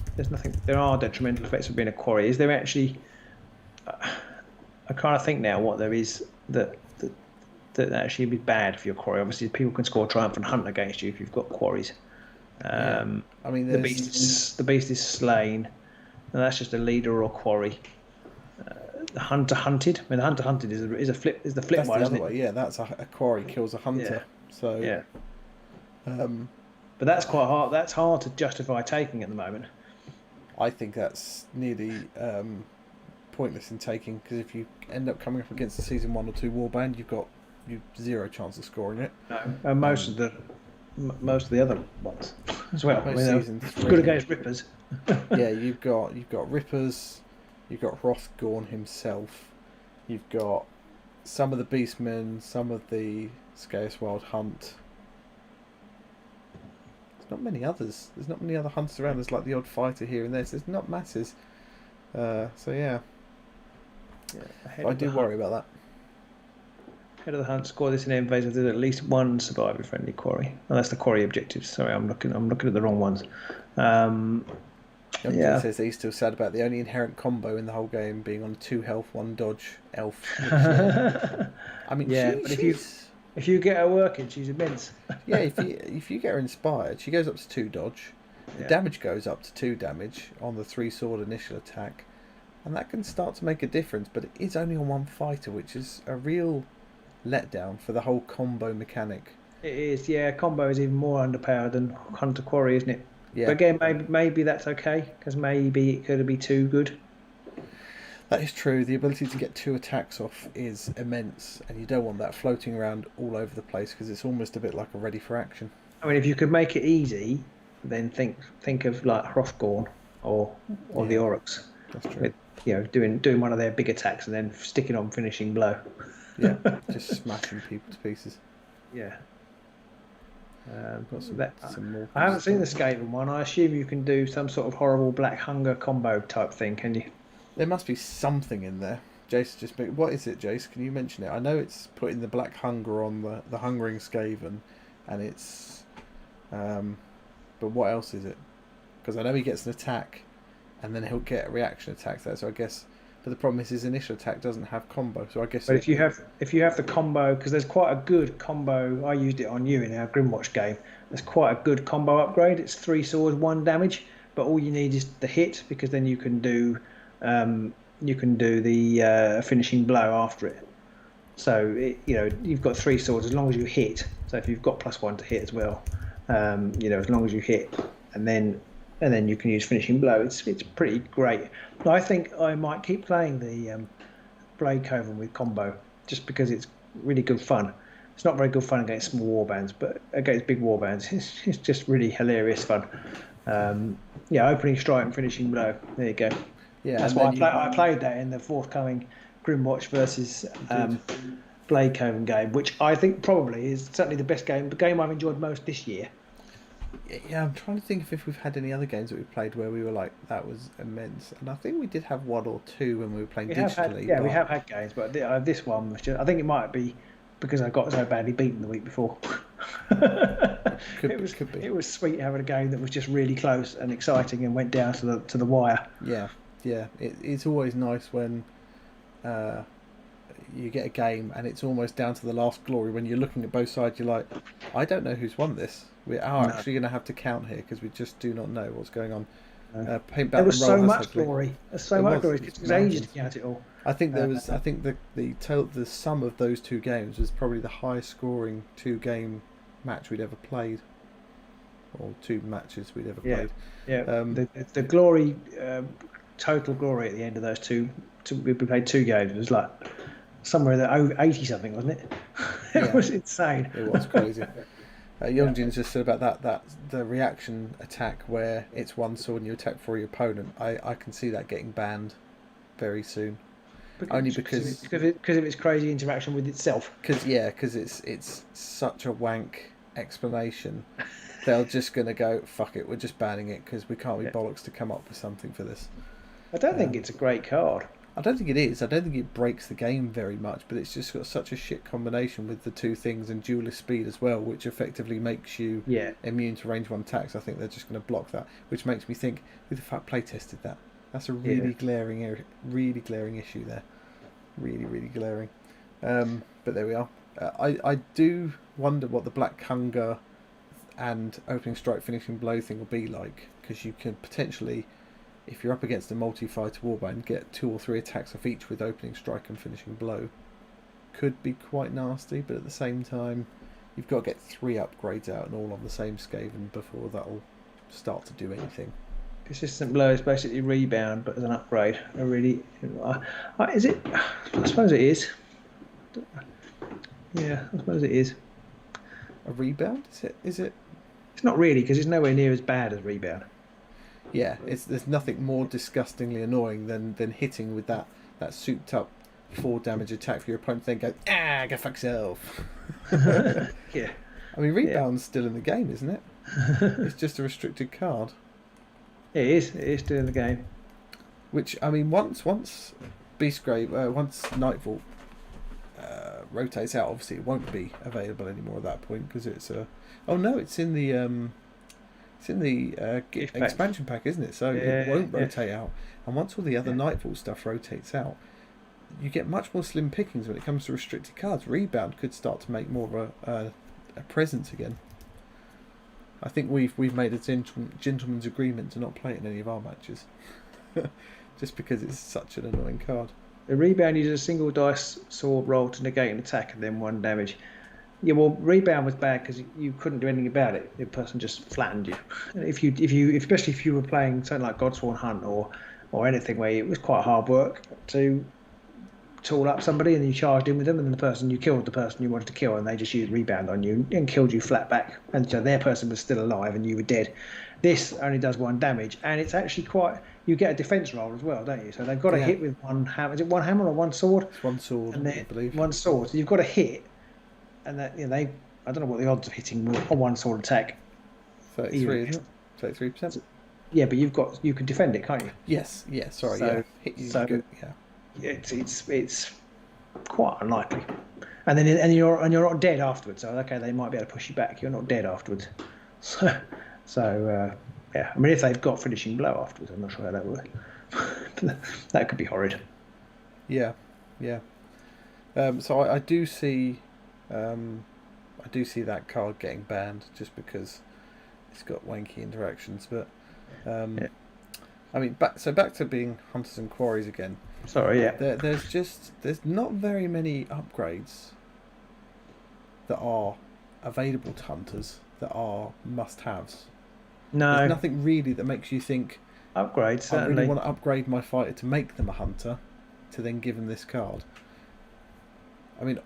There are detrimental effects of being a quarry. Is there actually? I kind of think now what there is that actually be bad for your quarry. Obviously, people can score triumphant hunt against you if you've got quarries. Yeah. I mean, The beast is slain, and that's just a leader or quarry. The hunter hunted. I mean, the hunter hunted is the flip that's one, the isn't other it? way. Yeah, that's a quarry kills a hunter. Yeah, So, yeah. um, But that's quite hard. That's hard to justify taking at the moment. I think that's nearly pointless in taking, because if you end up coming up against a season 1 or 2 warband, you've zero chance of scoring it. No, and most And of the other ones as well. I most mean, season it's good 3, against rippers. yeah, you've got Rippers, you've got Hrothgorn himself, you've got some of the Beastmen, some of the Scarce Wild Hunt. There's not many others. There's not many other hunters around. There's like the odd fighter here and there. So there's not masses. So yeah, I do worry about that. Head of the hunt, score this in invaders. There's at least one survivor-friendly quarry. Oh, that's the quarry objectives. Sorry, I'm looking at the wrong ones. Young says that he's still sad about the only inherent combo in the whole game being on 2 health, 1 dodge, elf. Which, I mean, yeah, but if you get her working, she's immense. yeah, if you get her inspired, she goes up to 2 dodge. The damage goes up to 2 damage on the 3 sword initial attack, and that can start to make a difference. But it is only on 1 fighter, which is a real letdown for the whole combo mechanic. It is, yeah. Combo is even more underpowered than Hunter Quarry, isn't it? Yeah. But again, maybe that's okay, because maybe it could be too good. That is true. The ability to get 2 attacks off is immense, and you don't want that floating around all over the place, because it's almost a bit like a ready for action. I mean, if you could make it easy, then think of like Hrothgorn or the Aurochs. That's true. With, doing one of their big attacks and then sticking on finishing blow. Yeah, just smashing people to pieces. Yeah. Some more I haven't seen the Skaven one. I assume you can do some sort of horrible Black Hunger combo type thing, can you? There must be something in there. Jace what is it, Jace? Can you mention it? I know it's putting the Black Hunger on the Hungering Skaven, and it's but what else is it? Because I know he gets an attack, and then he'll get a reaction attack there. So I guess, but the problem is his initial attack doesn't have combo. So I guess. But if you have the combo, because there's quite a good combo. I used it on you in our Grimwatch game. There's quite a good combo upgrade. It's 3 swords, 1 damage, but all you need is the hit, because then you can do the finishing blow after it. So you've got 3 swords as long as you hit. So if you've got +1 to hit as well, as long as you hit, and then you can use finishing blow. It's pretty great. I think I might keep playing the Blade Coven with combo, just because it's really good fun. It's not very good fun against small warbands, but against big warbands, it's just really hilarious fun. Opening strike and finishing blow. There you go. Yeah, that's why I played that in the forthcoming Grimwatch versus Blade Coven game, which I think probably is certainly the game I've enjoyed most this year. Yeah, I'm trying to think if we've had any other games that we've played where we were like, that was immense. And I think we did have 1 or 2 when we were playing digitally. We have had games, but this one was just, I think it might be because I got so badly beaten the week before. It was sweet having a game that was just really close and exciting and went down to the wire. Yeah. It's always nice when you get a game and it's almost down to the last glory. When you're looking at both sides, you're like, I don't know who's won this. We are actually going to have to count here because we just do not know what's going on. There was so much glory. There's so much glory. It was ages to count it all. I think there was. I think the sum of those 2 games was probably the highest scoring 2-game match we'd ever played, or 2 matches we'd ever played. Yeah. The glory, total glory at the end of those 2. We played 2 games. It was like somewhere in the 80 something, wasn't it? It was insane. It was crazy. Youngjin's just said about that the reaction attack where it's 1 sword and you attack for your opponent. I can see that getting banned very soon. Only because of its crazy interaction with itself. Because it's such a wank explanation. They're just going to go, fuck it, we're just banning it because we can't be bollocks to come up with something for this. I don't think it's a great card. I don't think it is. I don't think it breaks the game very much, but it's just got such a shit combination with the 2 things and duelist speed as well, which effectively makes you immune to range 1 attacks. I think they're just going to block that, which makes me think, who the fuck play tested that? That's a really glaring issue there. Really glaring. But there we are. I do wonder what the Black Hunger and opening strike, finishing blow thing will be like, because you can potentially, if you're up against a multi-fighter warband, get 2 or 3 attacks off each with opening strike and finishing blow. Could be quite nasty, but at the same time, you've got to get 3 upgrades out and all on the same Skaven before that'll start to do anything. Persistent blow is basically rebound, but as an upgrade. Is it? I suppose it is. Yeah, I suppose it is. A rebound? Is it? It's not really, because it's nowhere near as bad as rebound. Yeah, there's nothing more disgustingly annoying than hitting with that souped up 4 damage attack for your opponent, then go fuck yourself. Yeah. I mean, rebound's still in the game, isn't it? It's just a restricted card. It is still in the game. Which, I mean, once Beastgrave, once Nightvault rotates out, obviously it won't be available anymore at that point, because it's it's in the expansion pack, isn't it? So it won't rotate out. And once all the other Nightvault stuff rotates out, you get much more slim pickings when it comes to restricted cards. Rebound could start to make more of a presence again. I think we've made a gentleman's agreement to not play it in any of our matches, just because it's such an annoying card. The rebound uses a single dice sword roll to negate an attack and then 1 damage. Yeah, well, rebound was bad because you couldn't do anything about it. The person just flattened you. Especially if you were playing something like Godsworn Hunt or anything where it was quite hard work to tool up somebody, and then you charged in with them, and then you killed the person you wanted to kill, and they just used rebound on you and killed you flat back, and so their person was still alive and you were dead. This only does 1 damage, and it's actually you get a defense roll as well, don't you? So they've got to hit with 1 hammer. Is it 1 hammer or 1 sword? It's 1 sword, I believe. 1 sword. So you've got to hit, and that I don't know what the odds of hitting a 1 sword attack. 33, isn't it? 33%. Yeah, but you can defend it, can't you? Yes. Yeah. Sorry. So, Hit you. So, yeah. It's quite unlikely, and you're not dead afterwards. So okay, they might be able to push you back. You're not dead afterwards. So yeah. I mean, if they've got finishing blow afterwards, I'm not sure how that works. That could be horrid. Yeah. So I do see that card getting banned just because it's got wanky interactions, but. I mean, back to being Hunters and Quarries again. Sorry, yeah. There's not very many upgrades that are available to Hunters that are must-haves. No. There's nothing really that makes you think, upgrades, certainly. I really want to upgrade my fighter to make them a Hunter, to then give them this card. I mean,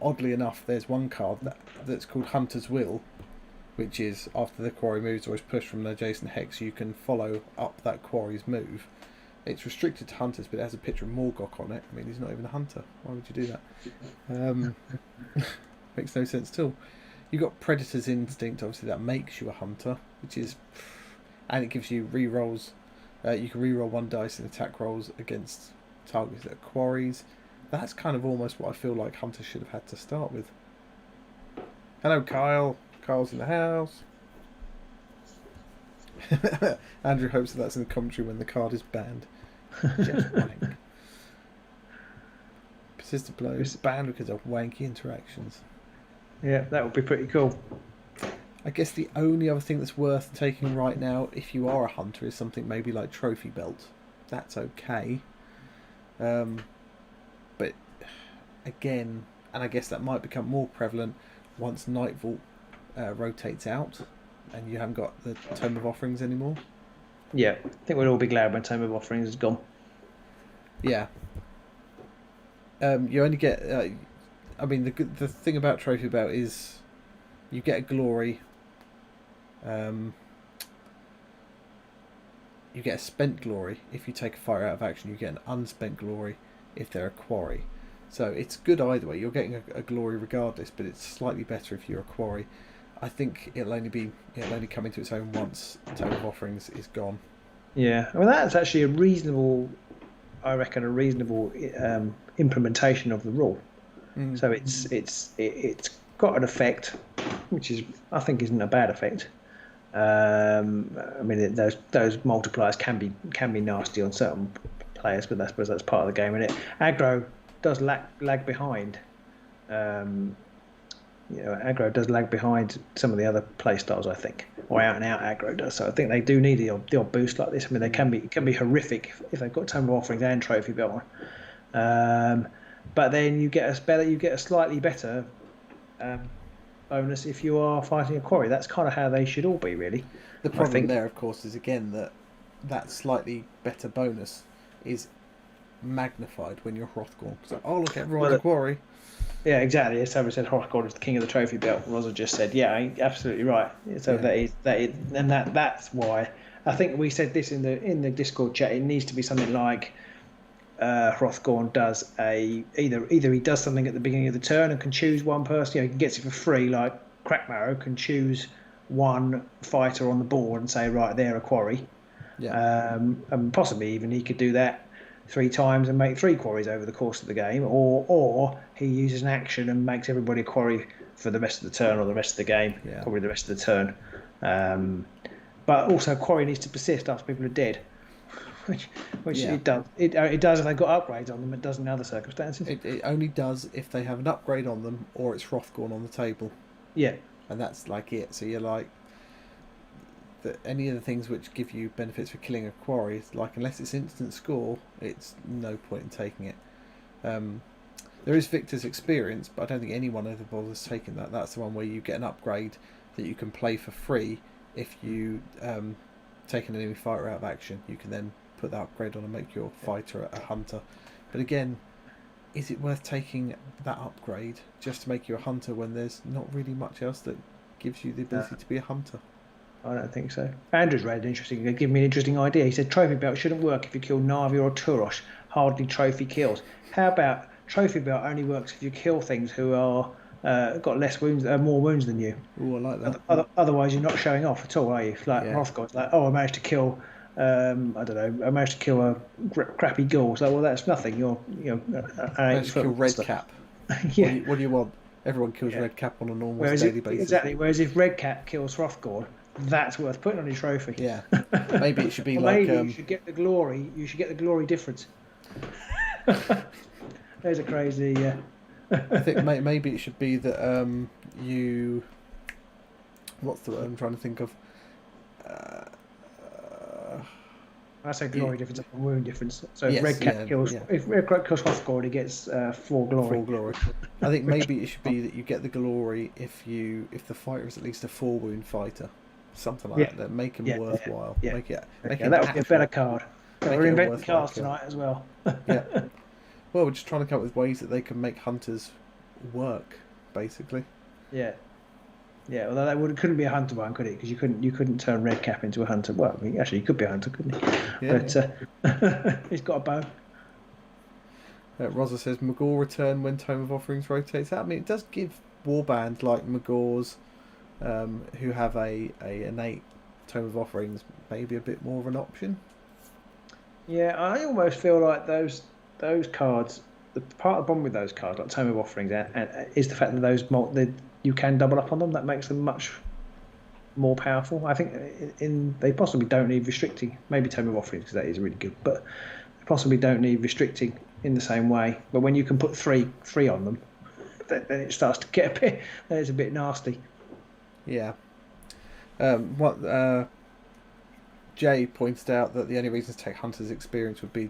oddly enough, there's one card that's called Hunter's Will, which is after the quarry moves or is pushed from an adjacent hex, you can follow up that quarry's move. It's restricted to hunters, but it has a picture of Morgok on it. I mean, he's not even a hunter. Why would you do that? Makes no sense at all. You've got Predator's Instinct, obviously that makes you a hunter, and it gives you rerolls. You can reroll 1 dice in attack rolls against targets that are quarries. That's kind of almost what I feel like hunters should have had to start with. Hello, Kyle. Carl's in the house. Andrew hopes that's in the commentary when the card is banned. Just wank. Persistent blow is banned because of wanky interactions. Yeah, that would be pretty cool. I guess the only other thing that's worth taking right now, if you are a hunter, is something maybe like Trophy Belt. That's okay. But again, and I guess that might become more prevalent once Nightvault rotates out and you haven't got the Tome of Offerings anymore. Yeah, I think we'll all be glad when Tome of Offerings is gone. Yeah. You only get I mean, the thing about Trophy Belt is you get a glory, you get a spent glory if you take a fire out of action. You get an unspent glory if they're a quarry. So it's good either way. You're getting a glory regardless, but it's slightly better if you're a quarry. I think it'll only come into its own once Tome of Offerings is gone. Yeah, I mean that's actually a reasonable implementation of the rule. So it's got an effect, which I think isn't a bad effect. I mean those multipliers can be nasty on certain players, but I suppose that's part of the game, and aggro does lag behind aggro does lag behind some of the other play styles, I think, or out and out aggro does. So I think they do need the odd boost like this. I mean, it can be horrific if they've got Tome of Offerings and Trophy Belt on. But then you get a slightly better bonus if you are fighting a quarry. That's kind of how they should all be, really. The problem there, of course, is again that slightly better bonus is magnified when you're Hrothgorn. So, look, everyone's a quarry. Yeah, exactly. As Simon said, Hrothgorn is the king of the trophy belt. Rosa just said, "Yeah, absolutely right." So that's why I think we said this in the Discord chat. It needs to be something like Hrothgorn does either he does something at the beginning of the turn and can choose one person. He gets it for free, like Crackmarrow can choose one fighter on the board and say, right, they're a quarry. Yeah. And possibly even he could do that 3 times and make 3 quarries over the course of the game, or he uses an action and makes everybody a quarry for the rest of the turn or the rest of the game, probably the rest of the turn. But also quarry needs to persist after people are dead, which it does. It does if they've got upgrades on them. It does in other circumstances. It only does if they have an upgrade on them or it's Hrothgorn on the table. Yeah. And that's like it. So you're like, any of the things which give you benefits for killing a quarry, like unless it's instant score, it's no point in taking it. There is Victor's Experience, but I don't think anyone ever bothers taking that. That's the one where you get an upgrade that you can play for free if you take an enemy fighter out of action. You can then put that upgrade on and make your fighter a hunter. But again, is it worth taking that upgrade just to make you a hunter when there's not really much else that gives you the ability to be a hunter? I don't think so. Andrew's read interesting. He gave me an interesting idea. He said trophy belt shouldn't work if you kill Navi or Turosh. Hardly trophy kills. How about trophy belt only works if you kill things who are got less wounds, more wounds than you. Oh, I like that. Otherwise, you're not showing off at all, are you? Like Hrothgor's like, I managed to kill. I don't know. I managed to kill a crappy ghoul. So, well, that's nothing. You're managed to kill Red Cap. Yeah. What do you want? Everyone kills Red Cap on a normal daily basis. Exactly. Whereas if Red Cap kills Hrothgorn, that's worth putting on your trophy. Yeah. Maybe it should be like. Maybe you should get the glory. You should get the glory difference. There's a crazy. I think maybe it should be that you. What's the word I'm trying to think of? I say glory difference, a wound difference. So if Red Cap kills Hrothgorn, he gets 4 glory. 4 glory. I think maybe it should be that you get the glory if the fighter is at least a 4 wound fighter, something like that. Make him worthwhile. Yeah. Make it that would be a better card. We're inventing cards tonight as well. Yeah. Well, we're just trying to come up with ways that they can make hunters work, basically. Yeah. Yeah, although couldn't be a hunter one, could it? Because you couldn't turn Red Cap into a hunter. Well, I mean, actually, he could be a hunter, couldn't he? Yeah. But he's got a bow. Rosa says Magor return when Tome of Offerings rotates out. I mean, it does give warbands like Magor's, who have a innate Tome of Offerings, maybe a bit more of an option. Yeah, I almost feel like those cards. The part of the problem with those cards, like Tome of Offerings, is the fact that you can double up on them. That makes them much more powerful. I think they possibly don't need restricting. Maybe Tome of Offerings, because that is really good, but they possibly don't need restricting in the same way. But when you can put three on them, then it starts to get a bit. Then it's a bit nasty. Yeah. Jay pointed out that the only reason to take Hunter's Experience would be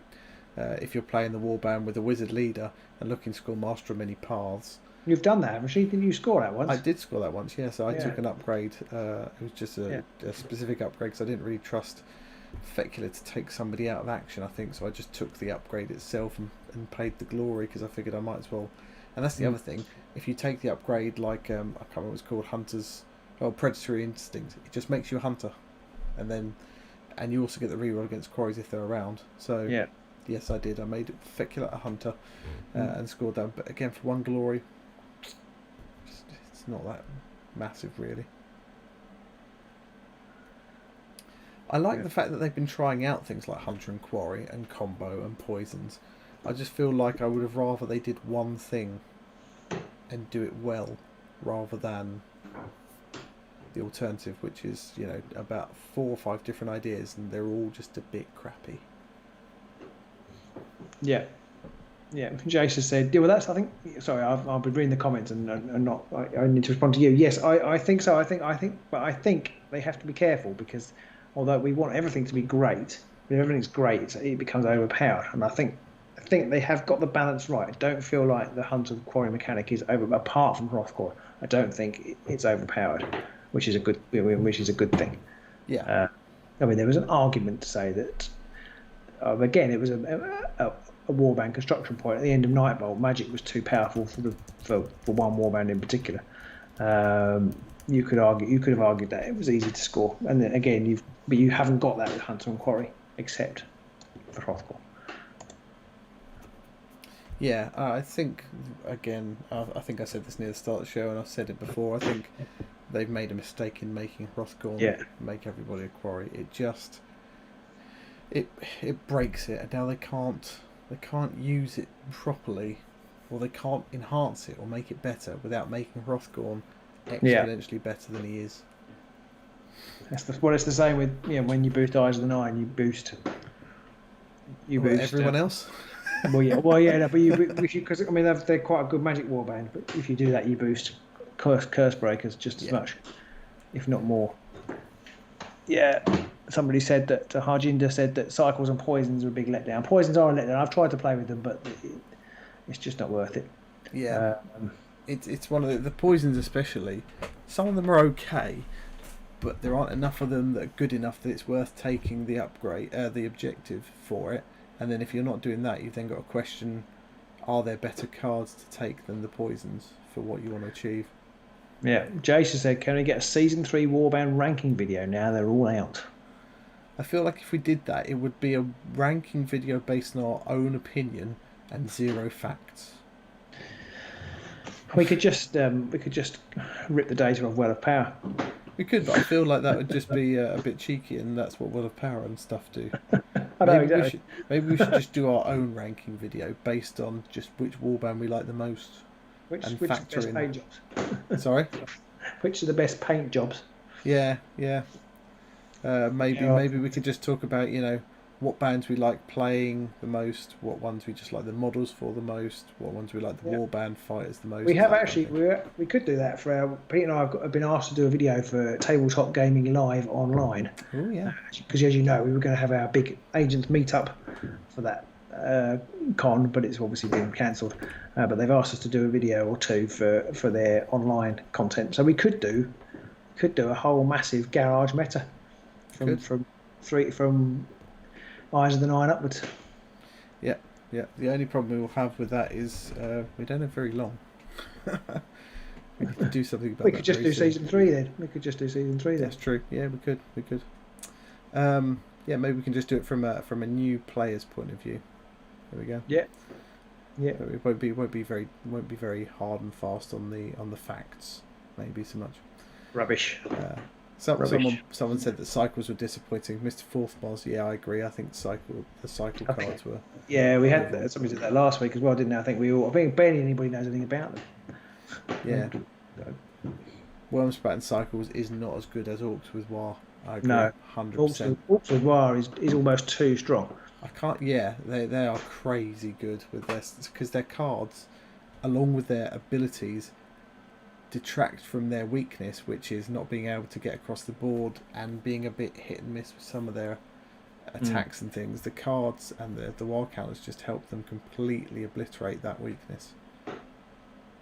if you're playing the warband with a wizard leader and looking to score Master of Many Paths. You've done that, haven't you? Didn't you score that once? I did score that once, yeah. So I took an upgrade. It was just a specific upgrade because I didn't really trust Fecula to take somebody out of action, I think. So I just took the upgrade itself and paid the glory because I figured I might as well. And that's the other thing. If you take the upgrade like, I can't remember what it's called, Predatory Instinct, it just makes you a hunter. And you also get the reroll against quarries if they're around. So yes, I did. I made Fecula a hunter and scored that. But again, for 1 glory, it's not that massive, really. I like the fact that they've been trying out things like Hunter and Quarry and combo and poisons. I just feel like I would have rather they did one thing and do it well rather than the alternative, which is, about 4 or 5 different ideas and they're all just a bit crappy. Yeah. Yeah, Jason said, yeah, well, that's, I think, sorry, I'll be reading the comments and not, I need to respond to you. Yes, I think so. But I think they have to be careful because although we want everything to be great, if everything's great, it becomes overpowered. And I think they have got the balance right. I don't feel like the Hunter and Quarry mechanic is over, apart from Hrothgar. I don't think it's overpowered, which is a good thing. Yeah. I mean, there was an argument to say that, again, it was a warband construction point at the end of Nightbolt. Magic was too powerful for one warband in particular. You could have argued that it was easy to score, and then again, you haven't got that with Hunter and Quarry except for Hrothgar. Yeah, I think, again, I think I said this near the start of the show, and I've said it before. I think they've made a mistake in making Hrothgar make everybody a quarry. It just it breaks it, and now they can't use it properly, or they can't enhance it or make it better without making Hrothgar exponentially better than he is. It's the same with when you boost Eyes of the Nine, you boost Everyone else. No, but because I mean they're quite a good magic warband. But if you do that, you boost curse breakers just as much, if not more. Yeah, somebody said that Harjinder said that cycles and poisons are a big letdown. Poisons are a letdown. I've tried to play with them, but it's just not worth it. Yeah, it's one of the poisons especially. Some of them are okay, but there aren't enough of them that are good enough that it's worth taking the upgrade, the objective for it. And then if you're not doing that, you've then got to question, are there better cards to take than the poisons for what you want to achieve? Yeah, Jason said, can we get a Season 3 Warband ranking video now they're all out? I feel like if we did that, it would be a ranking video based on our own opinion and zero facts. We could just rip the data off Well of Power. We could, but I feel like that would just be a bit cheeky, and that's what Well of Power and stuff do. Maybe we should just do our own ranking video based on just which warband we like the most. Which and are the best in. paint jobs? Sorry? Which are the best paint jobs? Yeah. Maybe we could just talk about, what bands we like playing the most, what ones we just like the models for the most, what ones we like the warband fighters the most. We have actually, we could do that for Pete and I have been asked to do a video for Tabletop Gaming Live online. Oh, yeah. Because as you know, we were going to have our big agents meetup for that con, but it's obviously been cancelled. But they've asked us to do a video or two for their online content. So we could do a whole massive garage meta from Eyes of the Nine upwards. Yeah. The only problem we will have with that is we don't have very long. We need to do something about that. We could just do Season 3 then. That's true. Yeah, we could. Maybe we can just do it from a new player's point of view. There we go. Yeah. It won't be very hard and fast on the facts. Maybe so much. Rubbish. Someone said that cycles were disappointing. Mr. Forthmars, yeah, I agree. I think the cycle cards were. Yeah, we had that. Somebody did that last week as well, didn't they? I think barely anybody knows anything about them. Yeah. Wormspat and Cycles is not as good as Orcs with War. I agree. No, 100%. Orcs with War is almost too strong. I can't. Yeah, they are crazy good with this because their cards, along with their abilities, detract from their weakness, which is not being able to get across the board and being a bit hit and miss with some of their attacks and things. The cards and the wild counters just help them completely obliterate that weakness.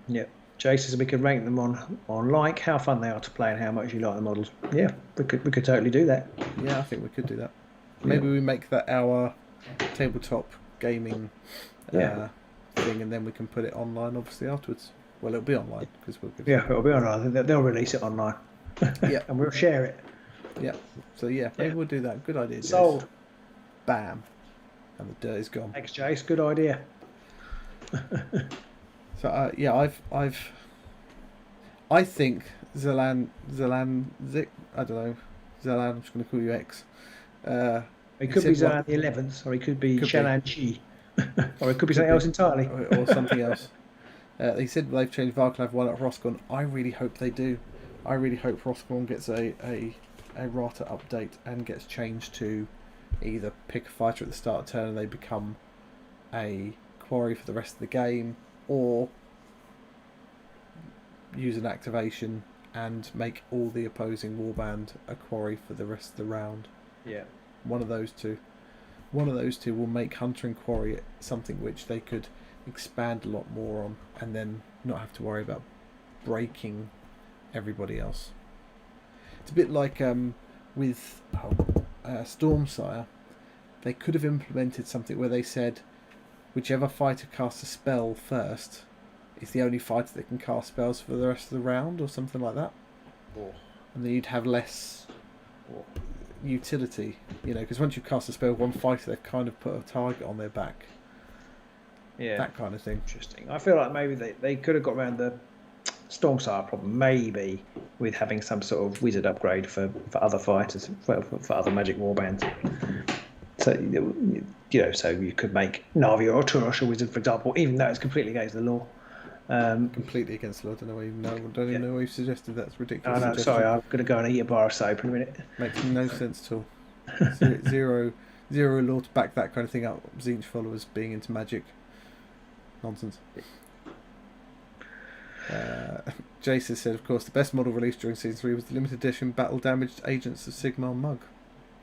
Yep. Jason says we could rank them on like how fun they are to play and how much you like the models. Yeah, we could totally do that. Yeah, I think we could do that. Maybe we make that our tabletop gaming thing, and then we can put it online obviously afterwards. Well, it'll be online because it'll be online. They'll release it online. Yeah, and we'll share it. Yeah. So maybe we'll do that. Good idea. Sold. Jace. Bam, and the dirt is gone. Thanks, Jace. Good idea. So I think Zelanzik. I don't know. Zelan. I'm just going to call you X. It could be Zelan the 11th, or it could be Shannon Chi, or it could be something else entirely, or something else. They said they've changed Varklav one at Roscon. I really hope they do. I really hope Roscon gets a Rata update and gets changed to either pick a fighter at the start of turn and they become a quarry for the rest of the game, or use an activation and make all the opposing warband a quarry for the rest of the round. Yeah. One of those two. One of those two will make Hunter and Quarry something which they could expand a lot more on, and then not have to worry about breaking everybody else. It's a bit like with Stormsire. They could have implemented something where they said whichever fighter casts a spell first is the only fighter that can cast spells for the rest of the round, or something like that. Oh. And then you'd have less utility, because once you cast a spell, one fighter, they've kind of put a target on their back. Yeah. That kind of thing. Interesting. I feel like maybe they could have got around the Stormsire problem, maybe with having some sort of wizard upgrade for other fighters, for other magic warbands. So, so you could make Navi or Turosh a wizard, for example, even though it's completely against the law. Completely against the law. Don't even know why you've suggested. That's ridiculous. Oh, no, sorry, I'm going to go and eat a bar of soap in a minute. Makes no sense at all. Zero law to back that kind of thing up. Tzeentch followers being into magic. Nonsense. Jason said, of course, the best model released during Season 3 was the limited edition Battle Damaged Agents of Sigmar mug.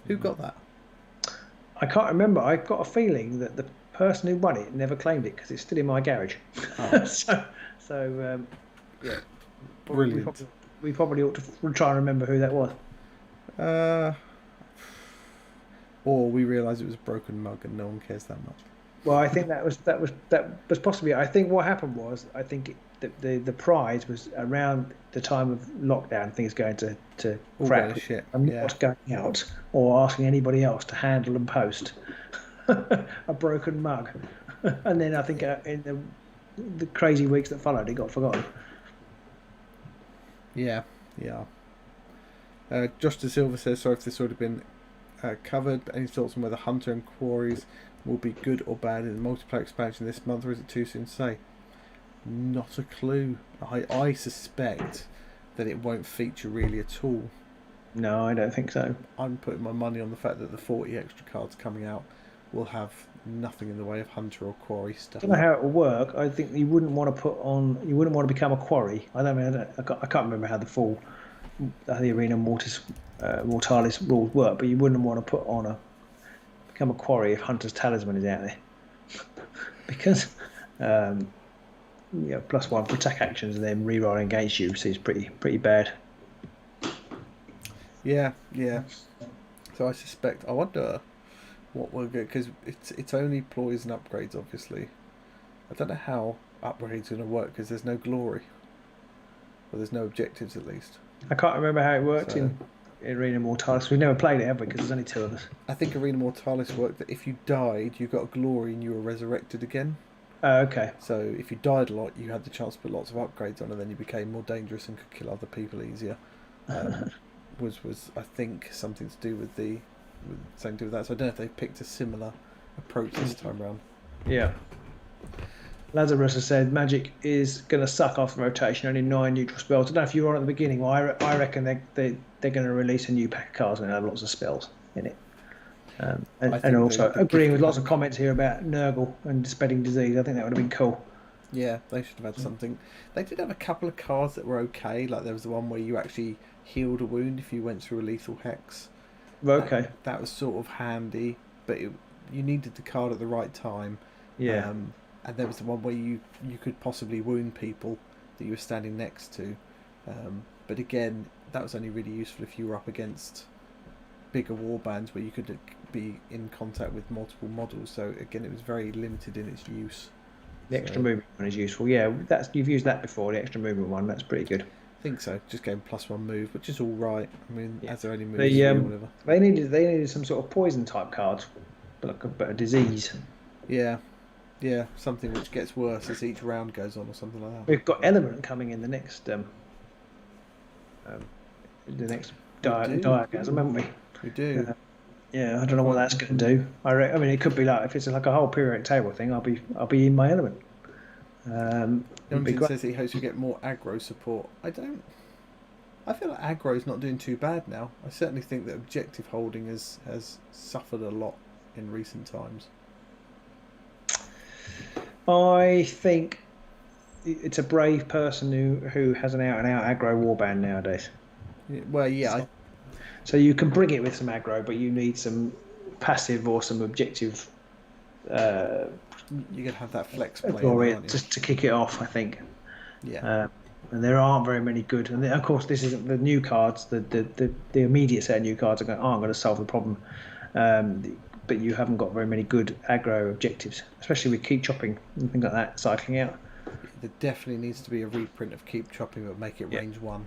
Who got that? I can't remember. I got a feeling that the person who won it never claimed it because it's still in my garage. Oh. Yeah. Brilliant. We probably ought to try and remember who that was. Or we realise it was a broken mug and no one cares that much. Well, I think that was possibly. I think what happened was, I think the prize was around the time of lockdown, things going to crap, and not going out or asking anybody else to handle and post a broken mug. And then I think in the crazy weeks that followed, it got forgotten. Yeah. Josh De Silva says, sorry if this would have been covered, but any thoughts on whether Hunter and Quarries will be good or bad in the multiplayer expansion this month, or is it too soon to say? Not a clue. I suspect that it won't feature really at all. No, I don't think so. I'm putting my money on the fact that the 40 extra cards coming out will have nothing in the way of Hunter or Quarry stuff. I don't know how it will work. I think you wouldn't want to become a quarry. I can't remember how the Arena Mortalis rules work, but you wouldn't want to become a quarry if Hunter's Talisman is out there. Because +1 for attack actions and then rerolling against you seems pretty bad. Yeah. So I wonder what we'll get, because it's only ploys and upgrades, obviously. I don't know how upgrades are going to work because there's no glory. Well, there's no objectives, at least. I can't remember how it worked in Arena Mortalis. We've never played it, have we? Because there's only 2 of us. I think Arena Mortalis worked that if you died, you got a glory and you were resurrected again. Oh, okay. So if you died a lot, you had the chance to put lots of upgrades on, and then you became more dangerous and could kill other people easier. Was I think something to do with that. So I don't know if they picked a similar approach this time round. Yeah. Lazarus has said Magic is going to suck after rotation, only 9 neutral spells. I don't know if you were on at the beginning. Well, I reckon they're going to release a new pack of cards and have lots of spells in it. And also agreeing with lots of comments here about Nurgle and spreading disease. I think that would have been cool. Yeah, they should have had something. They did have a couple of cards that were okay. Like there was the one where you actually healed a wound if you went through a lethal hex. Okay. That was sort of handy, but you needed the card at the right time. Yeah. And there was the one where you could possibly wound people that you were standing next to. But again, that was only really useful if you were up against bigger warbands where you could be in contact with multiple models. So again, it was very limited in its use. The extra movement one is useful. Yeah, you've used that before. The extra movement one, that's pretty good. I think so. Just getting +1 move, which is all right. I mean, as there only moves, whatever. They needed some sort of poison type cards, but a disease. Yeah, something which gets worse as each round goes on, or something like that. We've got Element coming in the next diagram, haven't we? We do. Yeah, I don't know what that's going to do. I mean, it could be like if it's like a whole periodic table thing. I'll be in my element. Says he hopes we get more aggro support. I feel like aggro is not doing too bad now. I certainly think that objective holding has suffered a lot in recent times. I think it's a brave person who has an out and out aggro warband nowadays. Well, yeah, So you can bring it with some aggro, but you need some passive or some objective you're gonna have that flex play in there, glory aren't you? to kick it off, I think. Yeah. And there aren't very many good. And of course, this isn't the new cards. The immediate set of new cards are going to solve the problem. But you haven't got very many good aggro objectives, especially with keep chopping and things like that cycling out. There definitely needs to be a reprint of keep chopping, but make it range 1.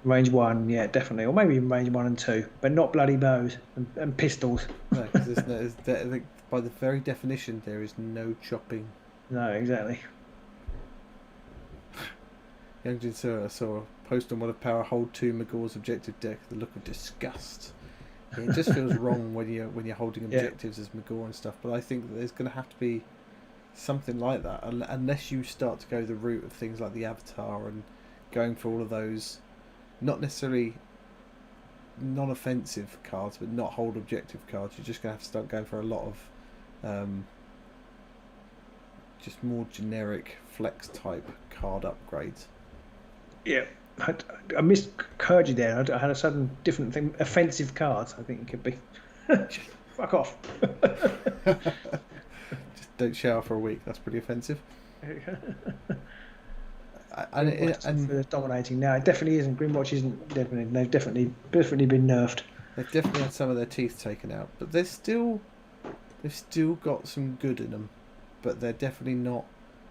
Range 1, yeah, definitely, or maybe even range 1 and 2, but not bloody bows and pistols. No, because by the very definition, there is no chopping. No, exactly. Youngjin saw a post on one of Power Hold 2 Magor's objective deck. The look of disgust. It just feels wrong when you're holding objectives as Magor and stuff. But I think that there's going to have to be something like that, unless you start to go the route of things like the Avatar and going for all of those, not necessarily non-offensive cards, but not hold objective cards. You're just going to have to start going for a lot of just more generic flex type card upgrades. Yeah. I missed Kurgi there. I had a sudden different thing. Offensive cards, I think it could be. Fuck off. Just don't shower for a week. That's pretty offensive. And dominating now. It definitely isn't. Grimwatch isn't definitely. They've definitely been nerfed. They've definitely had some of their teeth taken out, but they've still got some good in them. But they're definitely not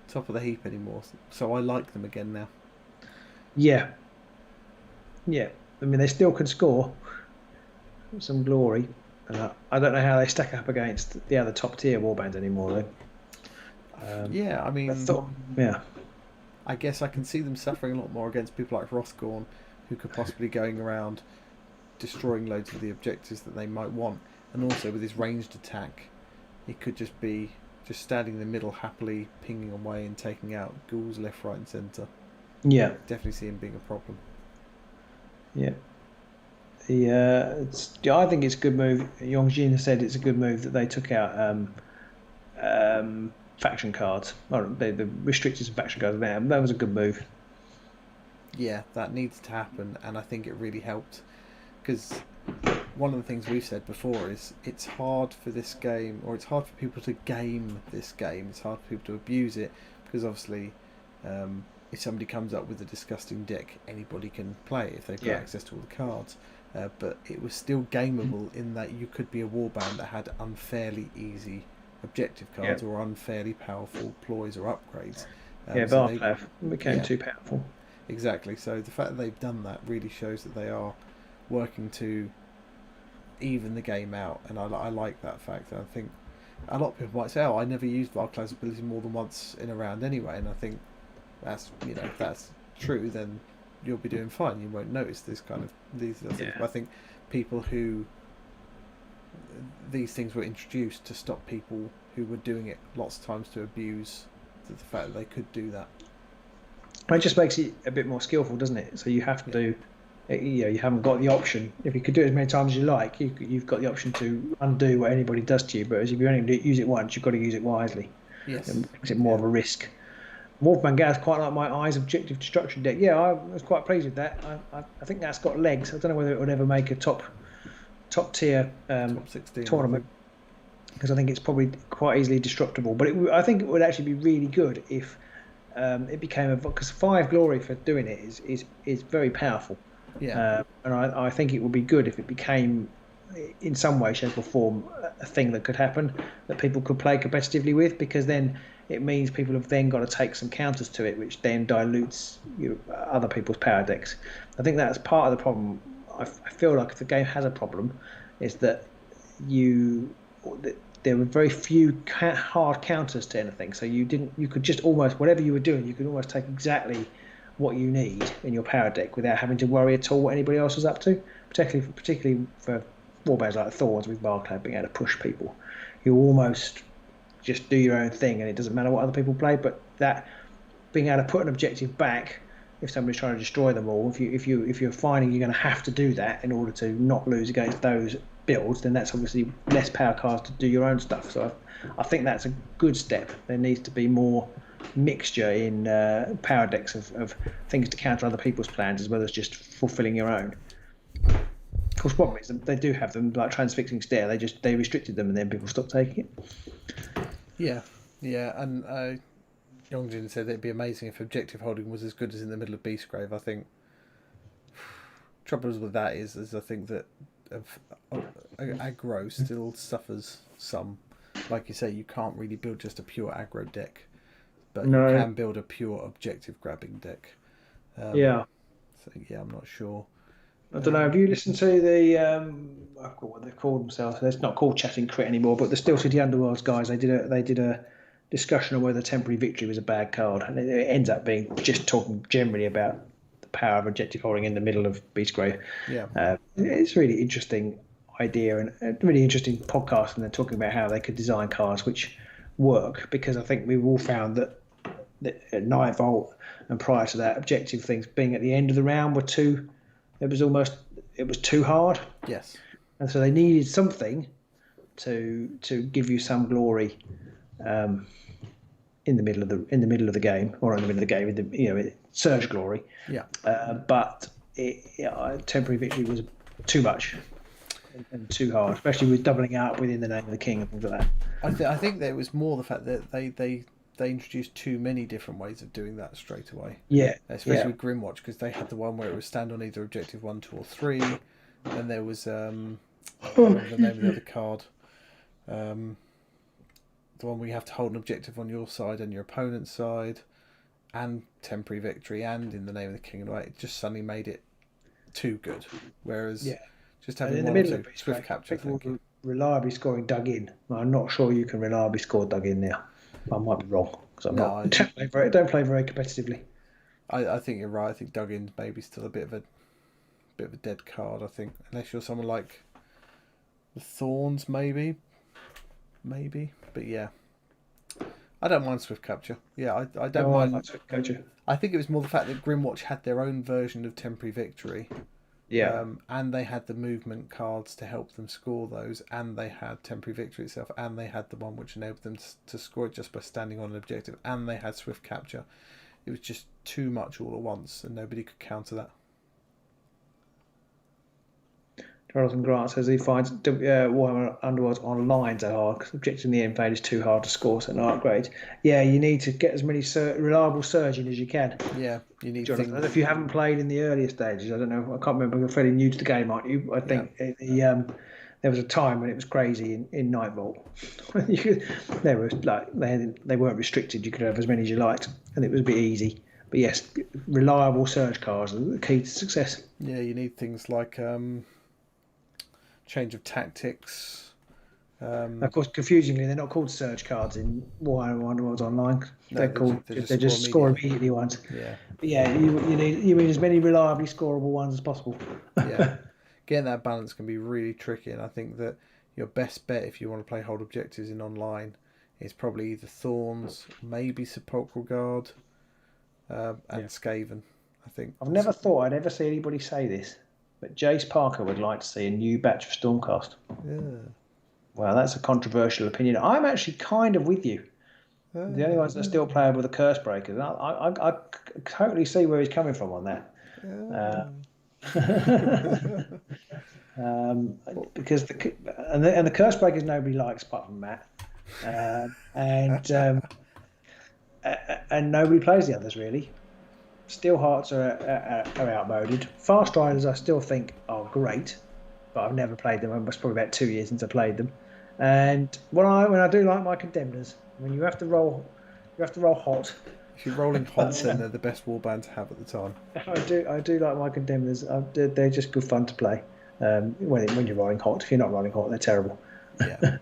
top of the heap anymore. So I like them again now. Yeah. Yeah. I mean, they still can score some glory. I don't know how they stack up against the other top tier warbands anymore, though. Yeah, I mean, yeah. I guess I can see them suffering a lot more against people like Rothgorn, who could possibly going around destroying loads of the objectives that they might want, and also with his ranged attack, he could just be standing in the middle, happily pinging away and taking out ghouls left, right, and centre. Yeah, definitely see him being a problem. Yeah. I think it's a good move. Yongjin said it's a good move that they took out faction cards. Or the restricted faction cards. That was a good move. Yeah, that needs to happen, and I think it really helped, because one of the things we've said before is it's hard for this game, or it's hard for people to game this game. It's hard for people to abuse it, because obviously if somebody comes up with a disgusting deck, anybody can play it if they've got access to all the cards. But it was still gameable in that you could be a warband that had unfairly easy objective cards or unfairly powerful ploys or upgrades. Barclay became too powerful. Exactly. So the fact that they've done that really shows that they are working to even the game out, and I like that fact. I think a lot of people might say, "Oh, I never used Barclay's ability more than once in a round anyway," and I think that's if that's true, then you'll be doing fine. You won't notice these things. I think people who these things were introduced to stop people who were doing it lots of times to abuse the fact that they could do that. It just makes it a bit more skillful, doesn't it? So you have to do, you haven't got the option. If you could do it as many times as you like, you've got the option to undo what anybody does to you. But if you only use it once, you've got to use it wisely. Yes, it makes it more of a risk. Wolfman Gaz quite like my Eyes Objective Destruction deck. Yeah, I was quite pleased with that. I think that's got legs. I don't know whether it would ever make a top tier top 16 tournament, because I think it's probably quite easily disruptable. But I think it would actually be really good if it became because 5 glory for doing it is very powerful. Yeah, and I think it would be good if it became, in some way, shape or form, a thing that could happen that people could play competitively with, because then it means people have then got to take some counters to it, which then dilutes other people's power decks. I think that's part of the problem. I feel like if the game has a problem, is that there were very few hard counters to anything. So you could just almost, whatever you were doing, you could almost take exactly what you need in your power deck without having to worry at all what anybody else was up to. Particularly for warbands like Thorns with Barclay being able to push people, you almost just do your own thing and it doesn't matter what other people play. But that being able to put an objective back if somebody's trying to destroy them all, if you're finding you're going to have to do that in order to not lose against those builds, then that's obviously less power cards to do your own stuff. So I think that's a good step. There needs to be more mixture in power decks of things to counter other people's plans as well as just fulfilling your own. Of course, problem is they do have them like Transfixing Stare. They restricted them and then people stopped taking it. Yeah, and Yongjin said it'd be amazing if objective holding was as good as in the middle of Beastgrave. I think trouble with that is I think that aggro still suffers some. Like you say, you can't really build just a pure aggro deck, but you can build a pure objective grabbing deck. So yeah, I'm not sure. I don't know. Have you listened to the I forgot what they call themselves? It's not called Chatting Crit anymore, but the Steel City Underworlds guys. They did a discussion of whether Temporary Victory was a bad card, and it ends up being just talking generally about the power of objective holding in the middle of Beastgrave. Yeah, it's a really interesting idea and a really interesting podcast, and they're talking about how they could design cards which work, because I think we've all found that at Night Vault and prior to that, objective things being at the end of the round were too. It was too hard. Yes. And so they needed something to give you some glory in the middle of the game, or in the middle of the game, surge glory. Yeah. But Temporary Victory was too much and too hard, especially with doubling out within the name of the king and things like that. I think that it was more the fact that they introduced too many different ways of doing that straight away. Yeah. Especially with Grimwatch, because they had the one where it would stand on either objective 1, 2, or 3. And there was I can't remember the name of the other card. The one where you have to hold an objective on your side and your opponent's side, and Temporary Victory, and in the name of the king and away. It just suddenly made it too good. Whereas just having in the one or middle two of swift capture. people were reliably scoring dug in. I'm not sure you can reliably score dug in now. I might be wrong because don't play very competitively. I think you're right. I think dug in maybe still a bit of a dead card. I think unless you're someone like the Thorns, maybe. But yeah, I don't mind swift capture. Yeah, I don't mind swift capture. I think it was more the fact that Grimwatch had their own version of Temporary Victory. Yeah. And they had the movement cards to help them score those, and they had Temporary Victory itself, and they had the one which enabled them to score it just by standing on an objective, and they had swift capture. It was just too much all at once, and nobody could counter that. Jonathan Grant says he finds Warhammer Underworlds online so hard because objective in the invade is too hard to score, so not upgrade. Yeah, you need to get as many reliable surging as you can. Yeah, you need Jonathan, and if you haven't played in the earlier stages, I don't know, I can't remember, you're fairly new to the game, aren't you? I think there was a time when it was crazy in Night Vault. They weren't restricted, you could have as many as you liked, and it was a bit easy. But yes, reliable surge cards are the key to success. Yeah, you need things like change of tactics. Of course, confusingly, they're not called surge cards in Warhammer Underworlds Online. They're just score immediately ones. Yeah. But yeah, you need as many reliably scoreable ones as possible. Yeah. Getting that balance can be really tricky, and I think that your best bet if you want to play hold objectives in online is probably either Thorns, maybe Sepulchral Guard, and Skaven. I think. I've never thought I'd ever see anybody say this, but Jace Parker would like to see a new batch of Stormcast. Yeah. Well, that's a controversial opinion. I'm actually kind of with you. The only ones that are still playable are the Curse Breakers. I totally see where he's coming from on that. Because the Curse Breakers nobody likes apart from Matt, and nobody plays the others really. Steel Hearts are outmoded. Fast Riders I still think are great, but I've never played them. It's probably about 2 years since I played them. And when I do like my Condemners, when you have to roll hot. If you're rolling hot, then they're the best warband to have at the time. I do like my Condemners. They're just good fun to play. When you're rolling hot. If you're not rolling hot, they're terrible. Yeah.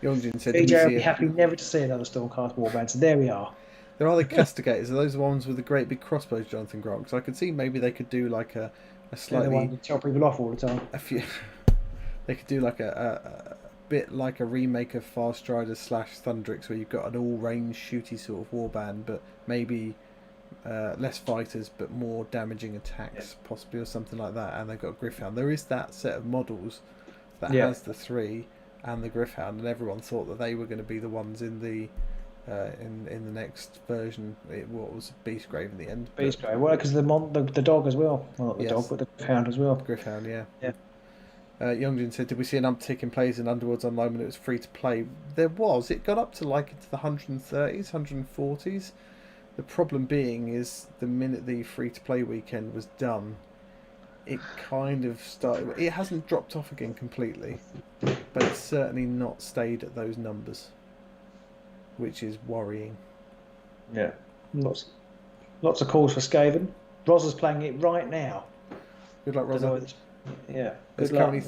Yongjin said BJ will be happy never to see another Stormcast warband. So there we are. There are the Castigators. Are those the ones with the great big crossbows, Jonathan Grant? Because I could see maybe they could do like a slightly. They're the ones that chop people off all the time. They could do like a bit like a remake of Fast Riders / Thundrix, where you've got an all-range shooty sort of warband, but maybe less fighters but more damaging attacks, possibly, or something like that. And they've got Gryph-hound. There is that set of models that has the 3 and the Gryph-hound, and everyone thought that they were going to be the ones in the in the next version. What was Beastgrave in the end? Beastgrave, well, because the dog as well. Well, not the dog, but the Gryph-hound as well. Gryph-hound, yeah. Yeah. Youngjin said, did we see an uptick in plays in Underworlds Online when it was free to play? There was. It got up to like into the 130s, 140s. The problem being is the minute the free to play weekend was done, it kind of started. It hasn't dropped off again completely, but it's certainly not stayed at those numbers, which is worrying. Yeah. Lots of calls for Skaven. Rosa's playing it right now. Good luck, Rosa. Yeah, It's currently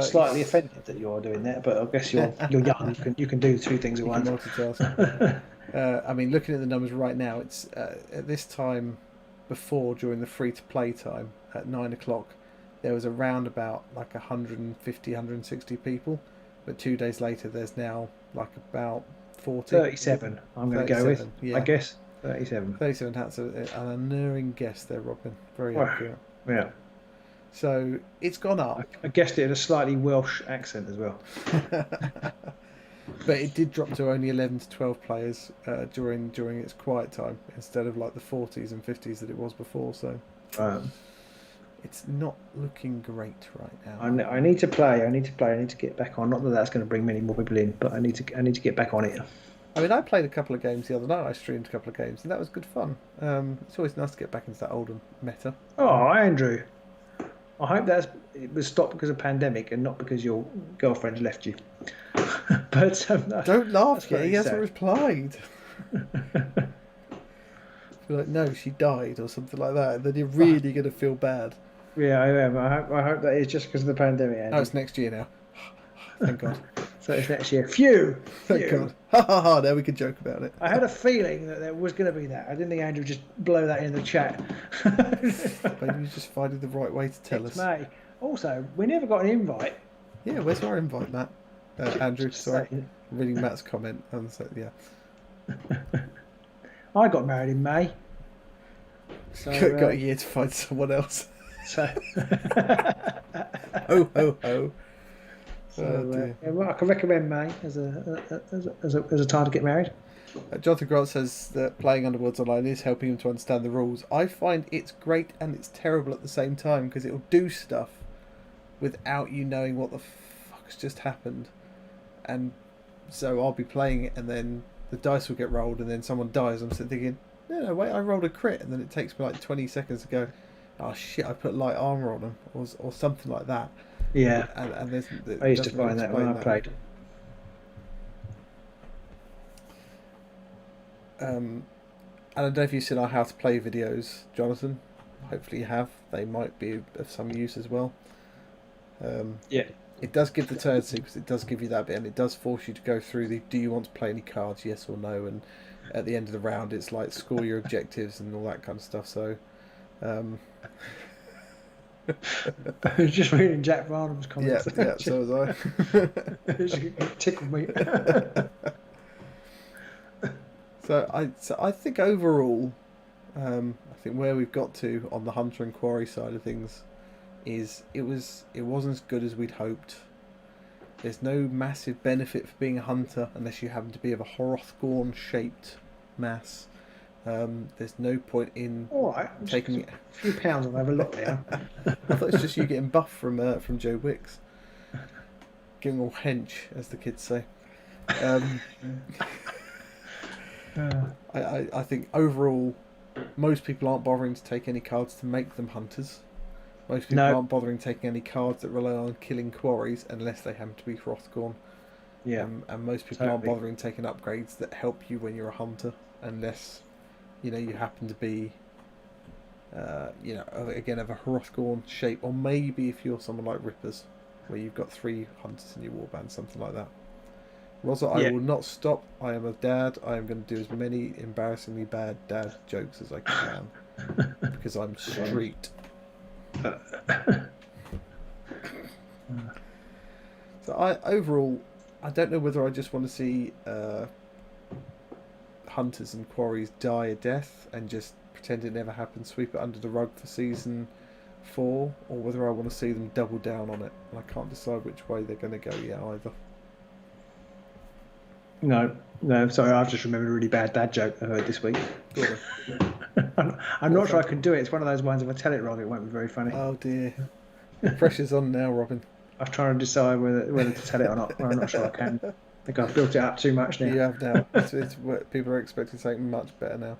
slightly offended that you're doing that, but I guess you're young. You can do 2 things at once. Multitask. I mean, looking at the numbers right now, it's at this time before, during the free to play time at 9 o'clock, there was around about like 150, 160 people, but 2 days later, there's now like about 40. 37. I'm going to go with. Yeah. I guess 37. 37. That's an unerring guess there, Robin. Very accurate. Yeah. So it's gone up. I guessed it in a slightly Welsh accent as well. But it did drop to only 11 to 12 players during its quiet time, instead of like the 40s and 50s that it was before. So it's not looking great right now. I need to play. I need to get back on. Not that that's going to bring many more people in, but I need to get back on it. I mean, I played a couple of games the other night. I streamed a couple of games, and that was good fun. It's always nice to get back into that older meta. Oh, Andrew. I hope it was stopped because of pandemic and not because your girlfriend's left you. But don't laugh yet. He hasn't replied. Feel like, no, she died or something like that, and then you're really going to feel bad. Yeah, I am. I hope that is just because of the pandemic. Andrew. Oh, it's next year now. Thank God. So it's next year. Phew! Thank God. Ha ha ha! Now we can joke about it. I had a feeling that there was going to be that. I didn't think Andrew would just blow that in the chat. Maybe you just finding the right way to tell us. May. Also, we never got an invite. Yeah, where's our invite, Matt? Andrew, sorry. I'm reading Matt's comment. And so, yeah. I got married in May. So, got a year to find someone else. So. Ho ho ho. So, well, I can recommend May as a time to get married. Jonathan Grant says that playing Underworlds Online is helping him to understand the rules. I find it's great and it's terrible at the same time, because it'll do stuff without you knowing what the fuck's just happened. And so I'll be playing it, and then the dice will get rolled, and then someone dies. I'm sitting thinking, no, wait, I rolled a crit, and then it takes me like 20 seconds to go, oh shit, I put light armor on them, or something like that. Yeah, and I used to find that when I played. And I don't know if you've seen our how to play videos, Jonathan. Hopefully you have. They might be of some use as well. Yeah. It does give the turn sequence. It does give you that bit, and it does force you to go through the. Do you want to play any cards? Yes or no. And at the end of the round, it's like score your objectives and all that kind of stuff. So. I was just reading Jack Varnum's comments. Yeah, so was I. It tickled me. So I think overall, I think where we've got to on the Hunter and Quarry side of things is it wasn't as good as we'd hoped. There's no massive benefit for being a hunter unless you happen to be of a Hrothgorn shaped mass. There's no point in taking it. A few pounds on over lockdown. I thought it's just you getting buff from Joe Wicks, getting all hench, as the kids say. I think overall, most people aren't bothering to take any cards to make them hunters. Most people aren't bothering taking any cards that rely on killing quarries unless they happen to be Hrothgorn. Yeah, and most people aren't bothering taking upgrades that help you when you're a hunter unless. You happen to be, again, of a Hrothgorn shape, or maybe if you're someone like Rippers, where you've got 3 hunters in your warband, something like that. Rosa, I will not stop. I am a dad. I am going to do as many embarrassingly bad dad jokes as I can, because I'm street. So overall, I don't know whether I just want to see... hunters and quarries die a death and just pretend it never happened, sweep it under the rug for season 4, or whether I want to see them double down on it. And I can't decide which way they're going to go yet either. No, sorry, I've just remembered a really bad dad joke I heard this week. I'm not sure I can do it. It's one of those ones, if I tell it wrong, it won't be very funny. Oh dear. The pressure's on now, Robin. I'm trying to decide whether to tell it or not. I'm not sure I can. I think I've built it up too much now. You have now. People are expecting something much better now.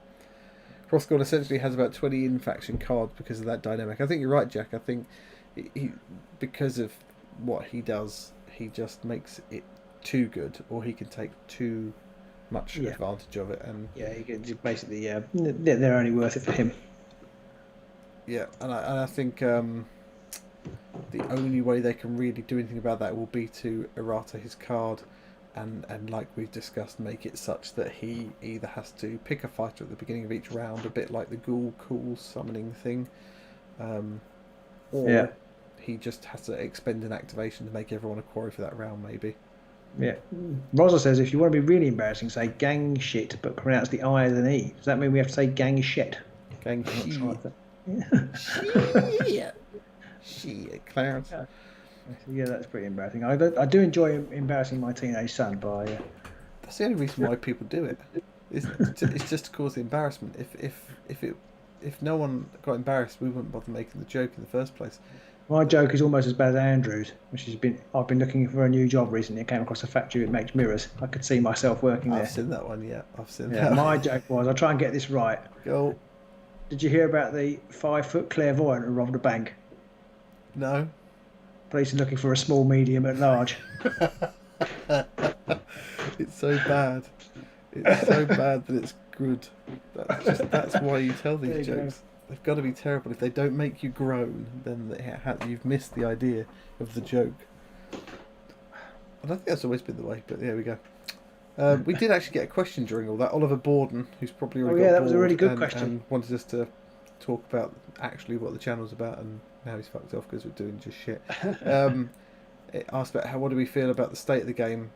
Frostgorn essentially has about 20 in-faction cards because of that dynamic. I think you're right, Jack. I think because of what he does, he just makes it too good, or he can take too much advantage of it. And he can basically, they're only worth it for him. Yeah, and I think the only way they can really do anything about that will be to errata his card, and like we've discussed, make it such that he either has to pick a fighter at the beginning of each round, a bit like the Ghoul Cool summoning thing, or he just has to expend an activation to make everyone a quarry for that round, maybe. Yeah. Rosa says, if you want to be really embarrassing, say gang shit, but pronounce the I as an E. Does that mean we have to say gang shit? Gang shit. Shit, Clarence. Yeah, that's pretty embarrassing. I do enjoy embarrassing my teenage son by... That's the only reason why people do it. It's just to cause the embarrassment. If no one got embarrassed, we wouldn't bother making the joke in the first place. My joke is almost as bad as Andrew's, I've been looking for a new job recently. I came across a factory that makes mirrors. I could see myself working there. I've seen that one, yeah. I've seen that. My joke was, I'll try and get this right. Go. Did you hear about the 5-foot clairvoyant who robbed a bank? No. Police are looking for a small, medium, and large. It's so bad. It's so bad that it's good. That's why you tell these jokes. They've got to be terrible. If they don't make you groan, then you've missed the idea of the joke. I don't think that's always been the way, but there we go. We did actually get a question during all that. Oliver Borden, who's probably already got that bored was a really good question. and wanted us to talk about actually what the channel's about, and now he's fucked off because we're doing just shit. It asked about what do we feel about the state of the game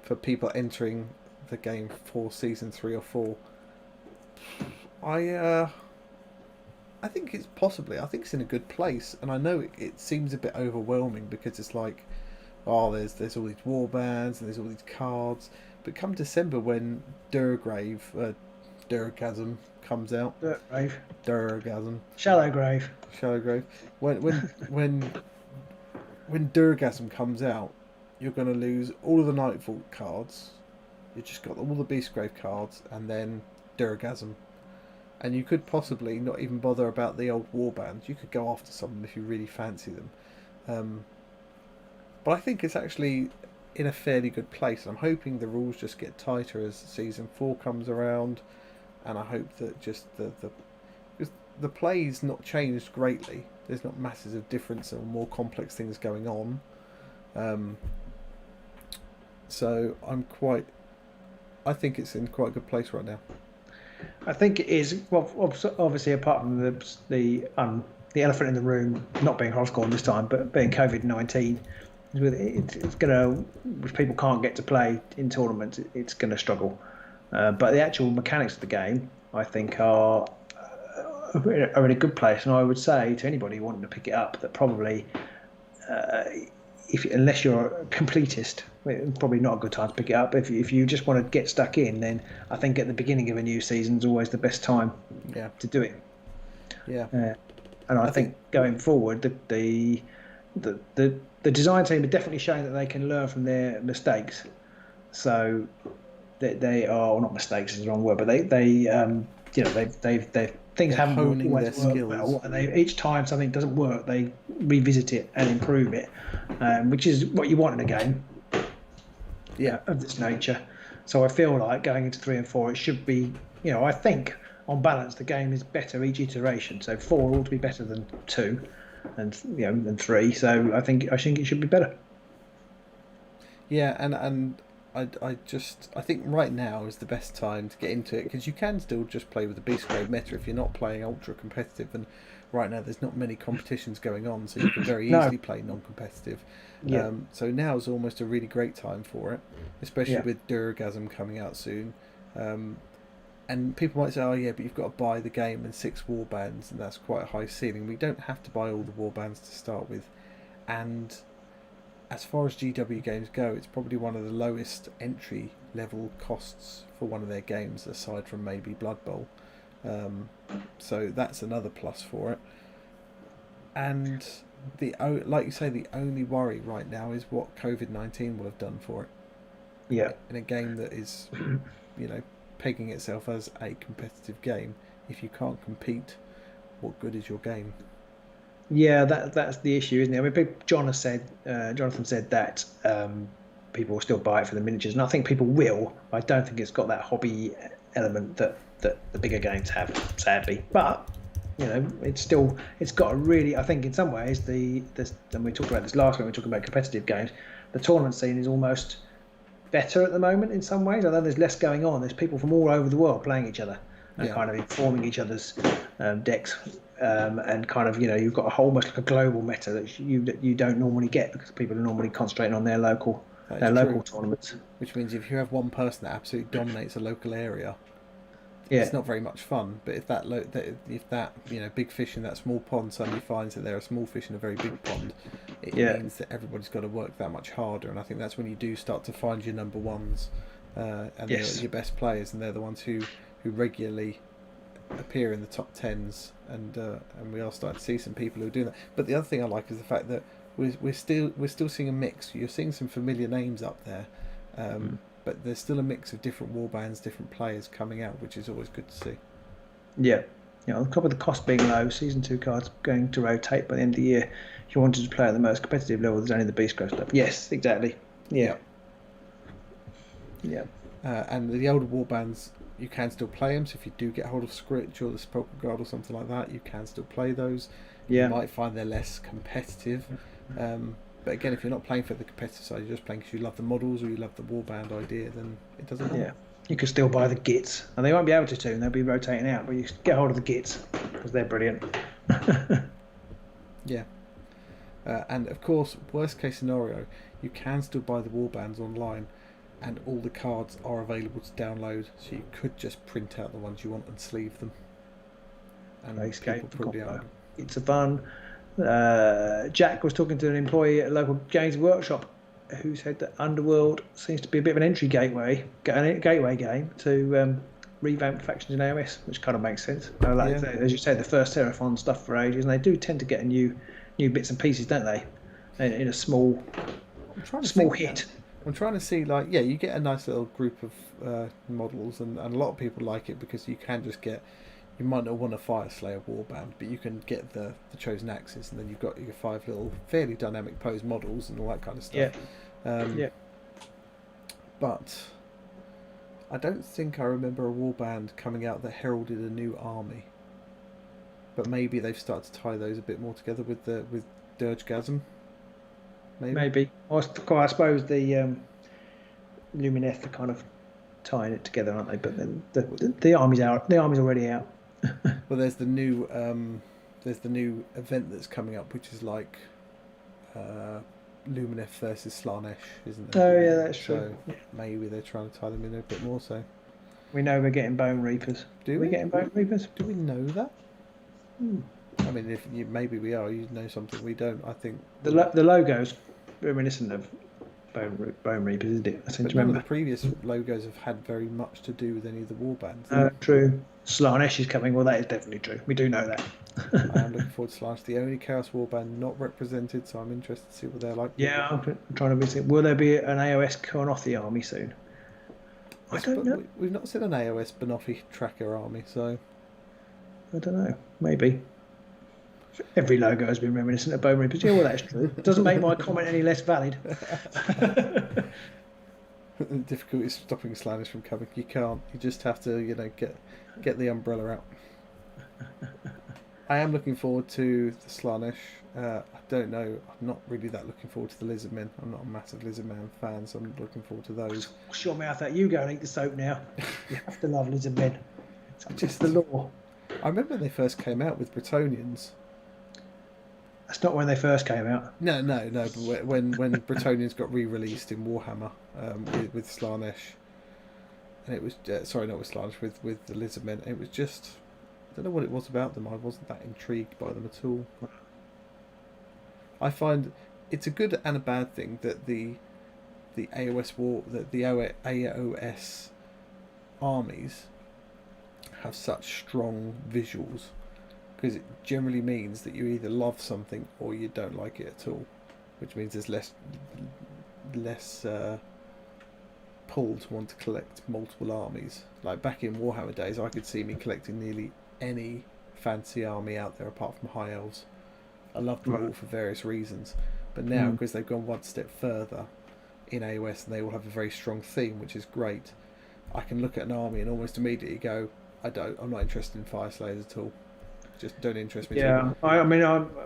for people entering the game for season 3 or 4. I think it's I think it's in a good place, and I know it seems a bit overwhelming because it's like, there's all these war bands and there's all these cards, but come December when Durgasm comes out, Durgasm, Shallowgrave, when Durgasm comes out, you're going to lose all of the Nightfall cards. You just got all the Beastgrave cards, and then Durgasm. And you could possibly not even bother about the old warbands. You could go after some of them if you really fancy them. But I think it's actually in a fairly good place. I'm hoping the rules just get tighter as season 4 comes around, and I hope that just because the play's not changed greatly. There's not masses of difference or more complex things going on. So I think it's in quite a good place right now. I think it is. Well, obviously, apart from the elephant in the room not being Frostgorn this time, but being COVID-19, it's gonna. If people can't get to play in tournaments, it's gonna struggle. But the actual mechanics of the game, I think, are in a good place. And I would say to anybody wanting to pick it up that probably, unless you're a completist, probably not a good time to pick it up. If you just want to get stuck in, then I think at the beginning of a new season is always the best time to do it. Yeah. And I think going forward, the design team are definitely showing that they can learn from their mistakes. So they are, well, not mistakes is the wrong word, but they've things haven't always worked well, and each time something doesn't work, they revisit it and improve it, which is what you want in a game. Of this nature. So I feel like going into 3 and 4, it should be, I think on balance the game is better each iteration. So 4 ought to be better than 2, and than 3. So I think it should be better. Yeah, and I think right now is the best time to get into it, because you can still just play with the Beastgrave meta if you're not playing ultra competitive, and right now there's not many competitions going on, so you can very easily play non-competitive. So now is almost a really great time for it, especially with Durgasm coming out soon. And And people might say, oh yeah, but you've got to buy the game and 6 warbands, and that's quite a high ceiling. We don't have to buy all the warbands to start with. And as far as GW games go, it's probably one of the lowest entry level costs for one of their games, aside from maybe Blood Bowl. So that's another plus for it. And like you say, the only worry right now is what COVID-19 will have done for it. Yeah. In a game that is, pegging itself as a competitive game, if you can't compete, what good is your game? Yeah, that's the issue, isn't it? I mean, Jonathan said that people will still buy it for the miniatures, and I think people will. I don't think it's got that hobby element that the bigger games have, sadly. But it's got a really. I think in some ways and we talked about this last week. We were talking about competitive games. The tournament scene is almost better at the moment in some ways. Although there's less going on, there's people from all over the world playing each other and kind of informing each other's decks, and kind of you've got almost like a global meta that you don't normally get, because people are normally concentrating on their local tournaments. Which means if you have one person that absolutely dominates a local area, it's not very much fun. But if that big fish in that small pond suddenly finds that there are small fish in a very big pond, it means that everybody's got to work that much harder. And I think that's when you do start to find your number ones and your best players, and they're the ones who regularly appear in the top 10s, and we are starting to see some people who are doing that. But the other thing I like is the fact that we're still seeing a mix. You're seeing some familiar names up there, but there's still a mix of different warbands, different players coming out, which is always good to see. Yeah. On top of the cost being low, Season 2 cards going to rotate by the end of the year. If you wanted to play at the most competitive level, there's only the Beastgrave stuff. Yes, exactly. Yeah. And the older warbands, you can still play them. So if you do get hold of Scritch or the Sepulchral Guard or something like that, you can still play those. You might find they're less competitive. But again, if you're not playing for the competitive side, you're just playing because you love the models or you love the warband idea, then it doesn't matter. Yeah. You can still buy the Gits, and they won't be able to, and they'll be rotating out, but you can get hold of the Gits because they're brilliant. Yeah. And of course, worst case scenario, you can still buy the warbands online, and all the cards are available to download, so you could just print out the ones you want and sleeve them. And people probably are. It's a fun. Jack was talking to an employee at a local games workshop who said that Underworld seems to be a bit of an entry gateway game to revamped factions in AOS, which kind of makes sense. As you said, the first Seraphon stuff for ages, and they do tend to get new bits and pieces, don't they? In a small hit. I'm trying to see, you get a nice little group of models, and a lot of people like it because you can just get. You might not want a Fire Slayer warband, but you can get the Chosen Axes, and then you've got your 5 little fairly dynamic pose models and all that kind of stuff. But I don't think I remember a warband coming out that heralded a new army. But maybe they've started to tie those a bit more together with Dirgegasm. Maybe. I suppose the Lumineth are kind of tying it together, aren't they? But then the army's out. The army's already out. Well, there's the new event that's coming up, which is like Lumineth versus Slaanesh, isn't it? Oh yeah, that's true. So maybe they're trying to tie them in a bit more. So we know we're getting Bone Reapers. Do we? Getting Bone Reapers? Do we know that? I mean, maybe we are. You know something we don't. I think the logo's reminiscent of Bone Reapers, isn't it? I seem to remember. The previous logos have had very much to do with any of the warbands. True. Slaanesh is coming. Well, that is definitely true. We do know that. I am looking forward to Slaanesh, the only Chaos warband not represented, so I'm interested to see what they're like. Yeah, I'm trying to visit. Will there be an AOS coming off the army soon? I don't know. We've not seen an AOS Banoffee tracker army, so I don't know. Maybe. Every logo has been reminiscent of Bone Reapers. Yeah, well, that's true. It doesn't make my comment any less valid. The difficulty is stopping Slaanesh from coming. You can't. You just have to, get the umbrella out. I am looking forward to the Slaanesh. I don't know. I'm not really that looking forward to the Lizardmen. I'm not a massive Lizardman fan, so I'm not looking forward to those. Wash your mouth out. You go and eat the soap now. You have to love Lizardmen. It's just the law. I remember when they first came out with Bretonnians. That's not when they first came out. No. But when Bretonnians got re-released in Warhammer with Slaanesh, and it was sorry, not with Slaanesh, with the Lizardmen. It was just, I don't know what it was about them. I wasn't that intrigued by them at all. I find it's a good and a bad thing that the AOS armies have such strong visuals, because it generally means that you either love something or you don't like it at all, which means there's less pull to want to collect multiple armies. Like back in Warhammer days, I could see me collecting nearly any fancy army out there apart from High Elves. I loved them all for various reasons, but now because they've gone one step further in AOS and they all have a very strong theme, which is great, I can look at an army and almost immediately go, I'm not interested in Fire Slayers at all. Just don't interest me. Yeah,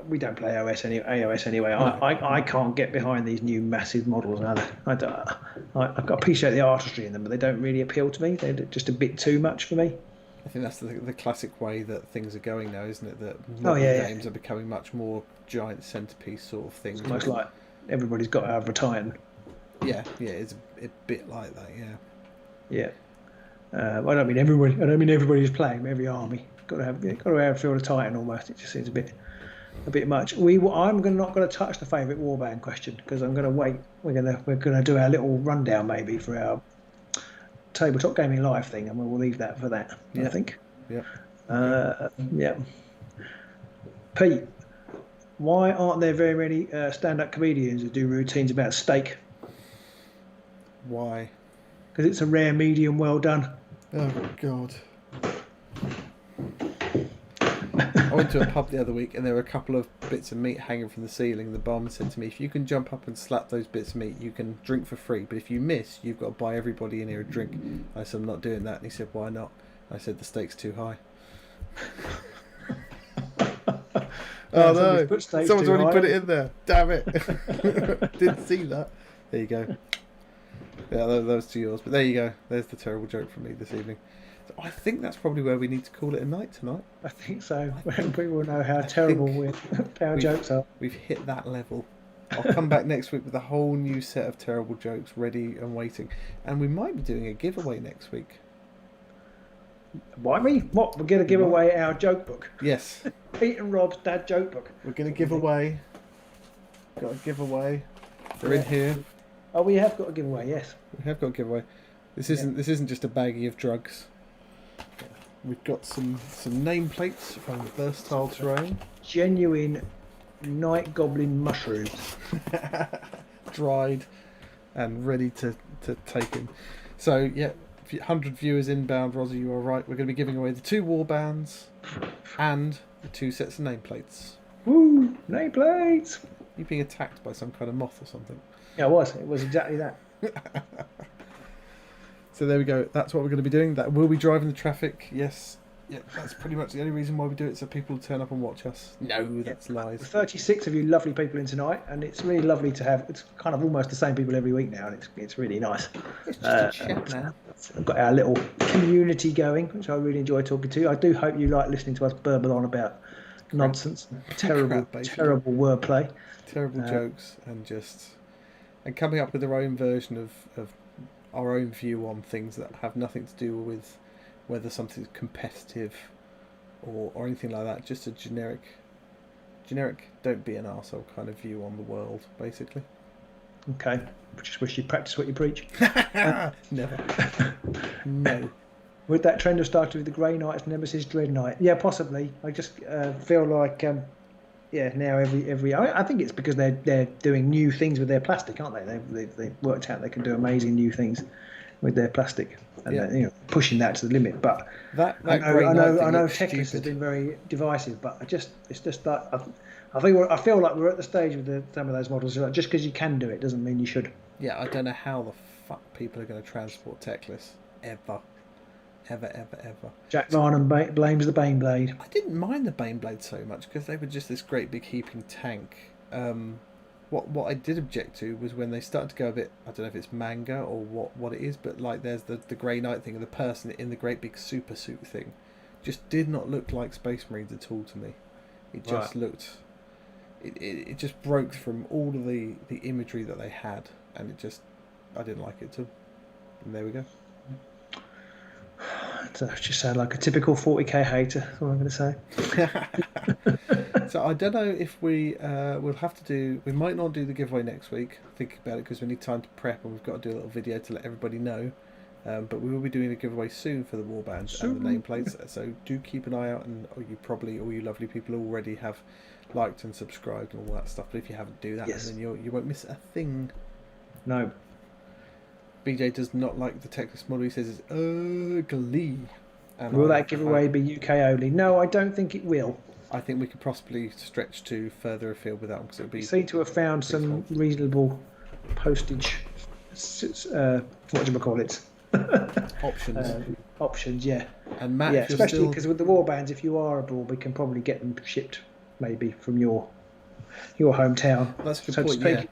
we don't play AOS anyway. No. I can't get behind these new massive models now. I appreciate the artistry in them, but they don't really appeal to me. They're just a bit too much for me. I think that's the classic way that things are going now, isn't it? That modern games are becoming much more giant centerpiece sort of things. It's almost like everybody's got to have a Titan. Yeah, it's a bit like that. Yeah. I don't mean everybody. I don't mean everybody who's playing. Every army got to have a field of Titan almost. It just seems a bit much. I'm not going to touch the favourite warband question because I'm going to wait. We're going to do our little rundown maybe for our Tabletop Gaming Live thing, and we'll leave that for that. I think. Yeah. Pete, why aren't there very many stand-up comedians who do routines about steak? Why? Because it's a rare medium well done. Oh God. I went to a pub the other week and there were a couple of bits of meat hanging from the ceiling. The barman said to me, if you can jump up and slap those bits of meat, you can drink for free. But if you miss, you've got to buy everybody in here a drink. I said, I'm not doing that. And he said, why not? I said, the steak's too high. Oh no, someone's already put it in there. Damn it. Didn't see that. There you go. Yeah, those two yours. But there you go. There's the terrible joke from me this evening. So I think that's probably where we need to call it a night tonight. I think so. People know how terrible our jokes are. We've hit that level. I'll come back next week with a whole new set of terrible jokes ready and waiting. And we might be doing a giveaway next week. Why me? What? We're going to give away our joke book. Yes. Pete and Rob's dad joke book. We're going to give away. Got a giveaway. They're in here. Oh, we have got a giveaway. Yes. We have got a giveaway. This isn't just a baggie of drugs. We've got some nameplates from Versatile Terrain. Genuine night goblin mushrooms. Dried and ready to take in. So, 100 viewers inbound, Rosie, you are right. We're going to be giving away the 2 warbands and the 2 sets of nameplates. Woo! Nameplates! You're being attacked by some kind of moth or something. Yeah, it was. It was exactly that. So there we go. That's what we're going to be doing. That will be driving the traffic. Yes. Yeah, that's pretty much the only reason why we do it, so people turn up and watch us. No, that's lies. 36 of you lovely people in tonight, and it's really lovely to have. It's kind of almost the same people every week now, and it's really nice. It's just a chat now. I've got our little community going, which I really enjoy talking to. I do hope you like listening to us burble on about nonsense, terrible wordplay, terrible jokes, and coming up with our own version of our own view on things that have nothing to do with whether something's competitive or anything like that. Just a generic don't be an arsehole kind of view on the world, basically. Okay. Just wish you'd practice what you preach. Never. No. Would that trend have started with the Grey Knights, Nemesis, Dread Knight? Yeah, possibly. I just feel like now I think it's because they're doing new things with their plastic, aren't they? They've worked out they can do amazing new things with their plastic, and pushing that to the limit. But I know Techless has been very divisive, but it's just that I feel like we're at the stage with some of those models. Like, just because you can do it doesn't mean you should. Yeah, I don't know how the fuck people are going to transport Techless ever. Jack Varnum blames the Baneblade. I didn't mind the Baneblade so much because they were just this great big heaping tank. What I did object to was when they started to go a bit, I don't know if it's manga or what it is, but like there's the Grey Knight thing and the person in the great big super suit thing just did not look like Space Marines at all to me. It just looked, it just broke from all of the imagery that they had, and I didn't like it at all. And there we go. So I just sound like a typical 40k hater. That's all I'm going to say. So I don't know if we'll have to do. We might not do the giveaway next week. Think about it because we need time to prep and we've got to do a little video to let everybody know. But we will be doing a giveaway soon for the warbands and the nameplates. So do keep an eye out, and all you lovely people already have liked and subscribed and all that stuff. But if you haven't, do that, Yes. and then you won't miss a thing. No. BJ does not like the Texas model. He says it's ugly. And Will that giveaway be UK only? No, I don't think it will. I think we could possibly stretch to further afield with that one because it would be. We seem to have found some reasonable postage. What do you call it? Options. Options, yeah. And Matt, Yeah, if you're especially still... because with the warbands, if you are abroad, we can probably get them shipped maybe from your hometown. That's a good so to point. speak.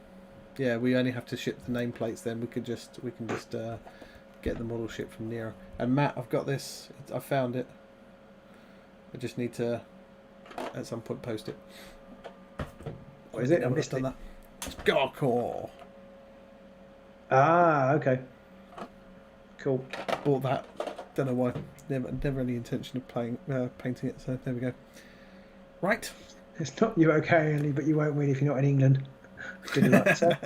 Yeah, we only have to ship the nameplates. Then we can just get the model shipped from nearer. And Matt, I've got this. I found it. I just need to at some point post it. What is it? I missed it. That. It's Garcore. Ah, okay. Cool. Bought that. Don't know why. Never any intention of painting it. So there we go. Right. It's not you occasionally, but you won't win if you're not in England. Good luck, sir.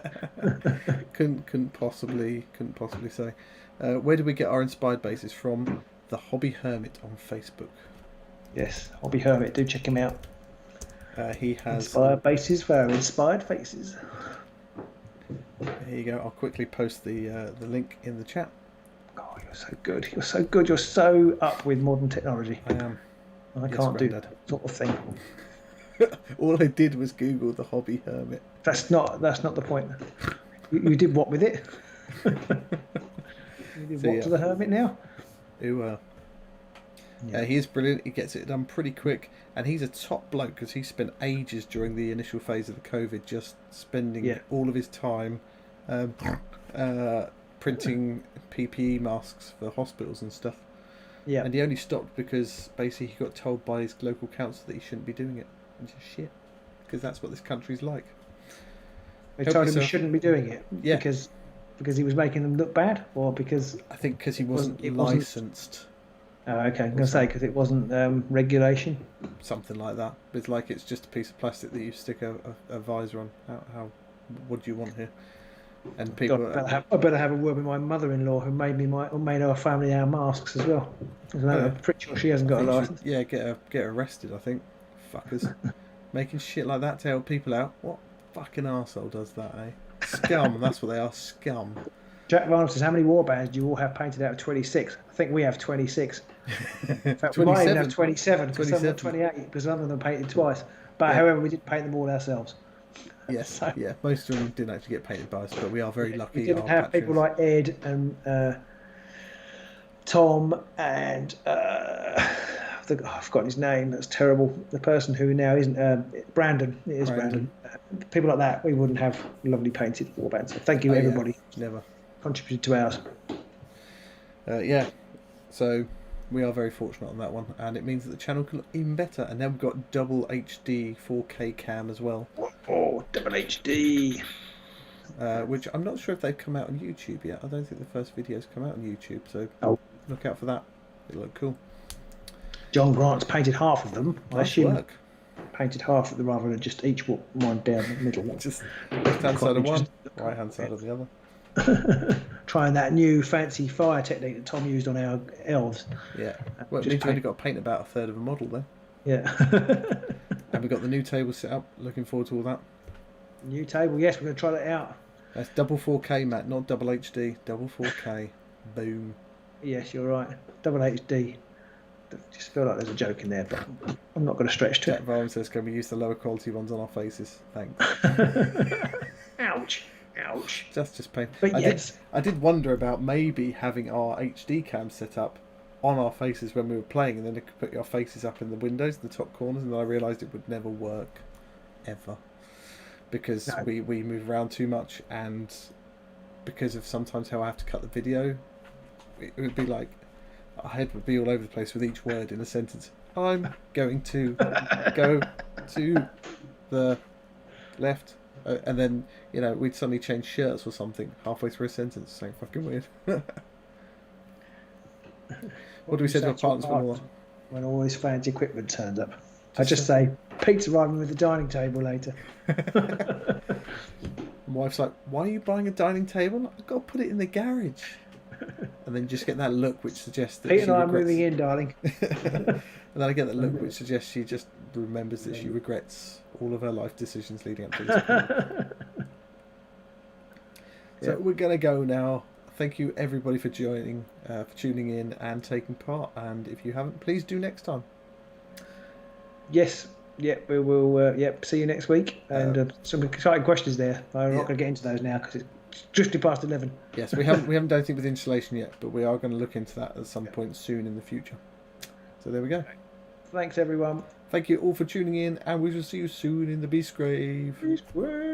couldn't possibly say. Where did we get our inspired bases from? The Hobby Hermit on Facebook. Yes, Hobby Hermit. Do check him out. He has inspired bases for our inspired faces. Here you go. I'll quickly post the link in the chat. Oh, you're so good. You're so good. You're so up with modern technology. I am. I can't do that sort of thing. All I did was Google the Hobby Hermit. That's not the point. You did what with it? You did what to the Hermit now? Ooh, he is brilliant. He gets it done pretty quick, and he's a top bloke because he spent ages during the initial phase of the COVID just spending all of his time printing PPE masks for hospitals and stuff. Yeah. And he only stopped because basically he got told by his local council that he shouldn't be doing it. Which is shit, because that's what this country's like. They told him he shouldn't be doing it. Yeah. Because he was making them look bad, or because I think because he wasn't licensed. Oh, okay. I'm going to say because it wasn't regulation. Something like that. It's like it's just a piece of plastic that you stick a visor on. What do you want here? And people. God, I better have a word with my mother-in-law who made our family our masks as well. I'm pretty sure she hasn't got a license. Get arrested. I think. Fuckers, making shit like that to help people out. What fucking arsehole does that, eh? Scum. That's what they are. Scum. Jack Varnum says, how many warbands do you all have painted out of 26? I think we have 26. In fact, we might even have 27 because some are 28 because some of them painted twice. But however, we did paint them all ourselves. Yes, so, most of them didn't actually get painted by us, but we are very lucky. We didn't have people like Ed and Tom and I've forgotten his name. That's terrible. The person who now isn't Brandon. It is Brandon. People like that, we wouldn't have lovely painted warbands. So thank you, everybody. Never contributed to ours. So we are very fortunate on that one, and it means that the channel can look even better. And then we've got double HD 4K cam as well. Oh, double HD. Which I'm not sure if they've come out on YouTube yet. I don't think the first videos come out on YouTube, so look out for that. It'll look cool. John Grant's painted half of them. I assume work. Painted half of them rather than just each one down the middle. Just left-hand side of one, right-hand side of the other. Trying that new fancy fire technique that Tom used on our elves. Yeah. Well, it means you've only got to paint about a third of a model then. Yeah. And we've got the new table set up. Looking forward to all that. New table, yes, we're going to try that out. That's double 4K, Matt, not double HD. Double 4K. Boom. Yes, you're right. Double HD. I just feel like there's a joke in there, but I'm not going to stretch to Jack Varnum says, can we use the lower quality ones on our faces? Thanks. Ouch. Ouch. That's just pain. But I did wonder about maybe having our HD cam set up on our faces when we were playing, and then you could put your faces up in the windows, the top corners, and then I realised it would never work. Ever. Because we move around too much, and because of sometimes how I have to cut the video, it would be like our head would be all over the place with each word in a sentence. I'm going to go to the left, and then we'd suddenly change shirts or something halfway through a sentence. So fucking weird. What do we say to our partners when when all this fancy equipment turns up? I just say, Pete's arriving with the dining table later. My wife's like, why are you buying a dining table? I've got to put it in the garage. And then just get that look which suggests that Pete and I are moving in, darling. And then I get that look which suggests she just remembers that she regrets all of her life decisions leading up to this point. So we're going to go now. Thank you everybody for joining, for tuning in and taking part. And if you haven't, please do next time. Yes. Yep, we will. See you next week. And some exciting questions there. I'm not going to get into those now because it's just past 11. Yes, we haven't done anything with installation yet, but we are going to look into that at some point soon in the future. So there we go. Thanks, everyone. Thank you all for tuning in, and we will see you soon in the Beastgrave. Beastgrave.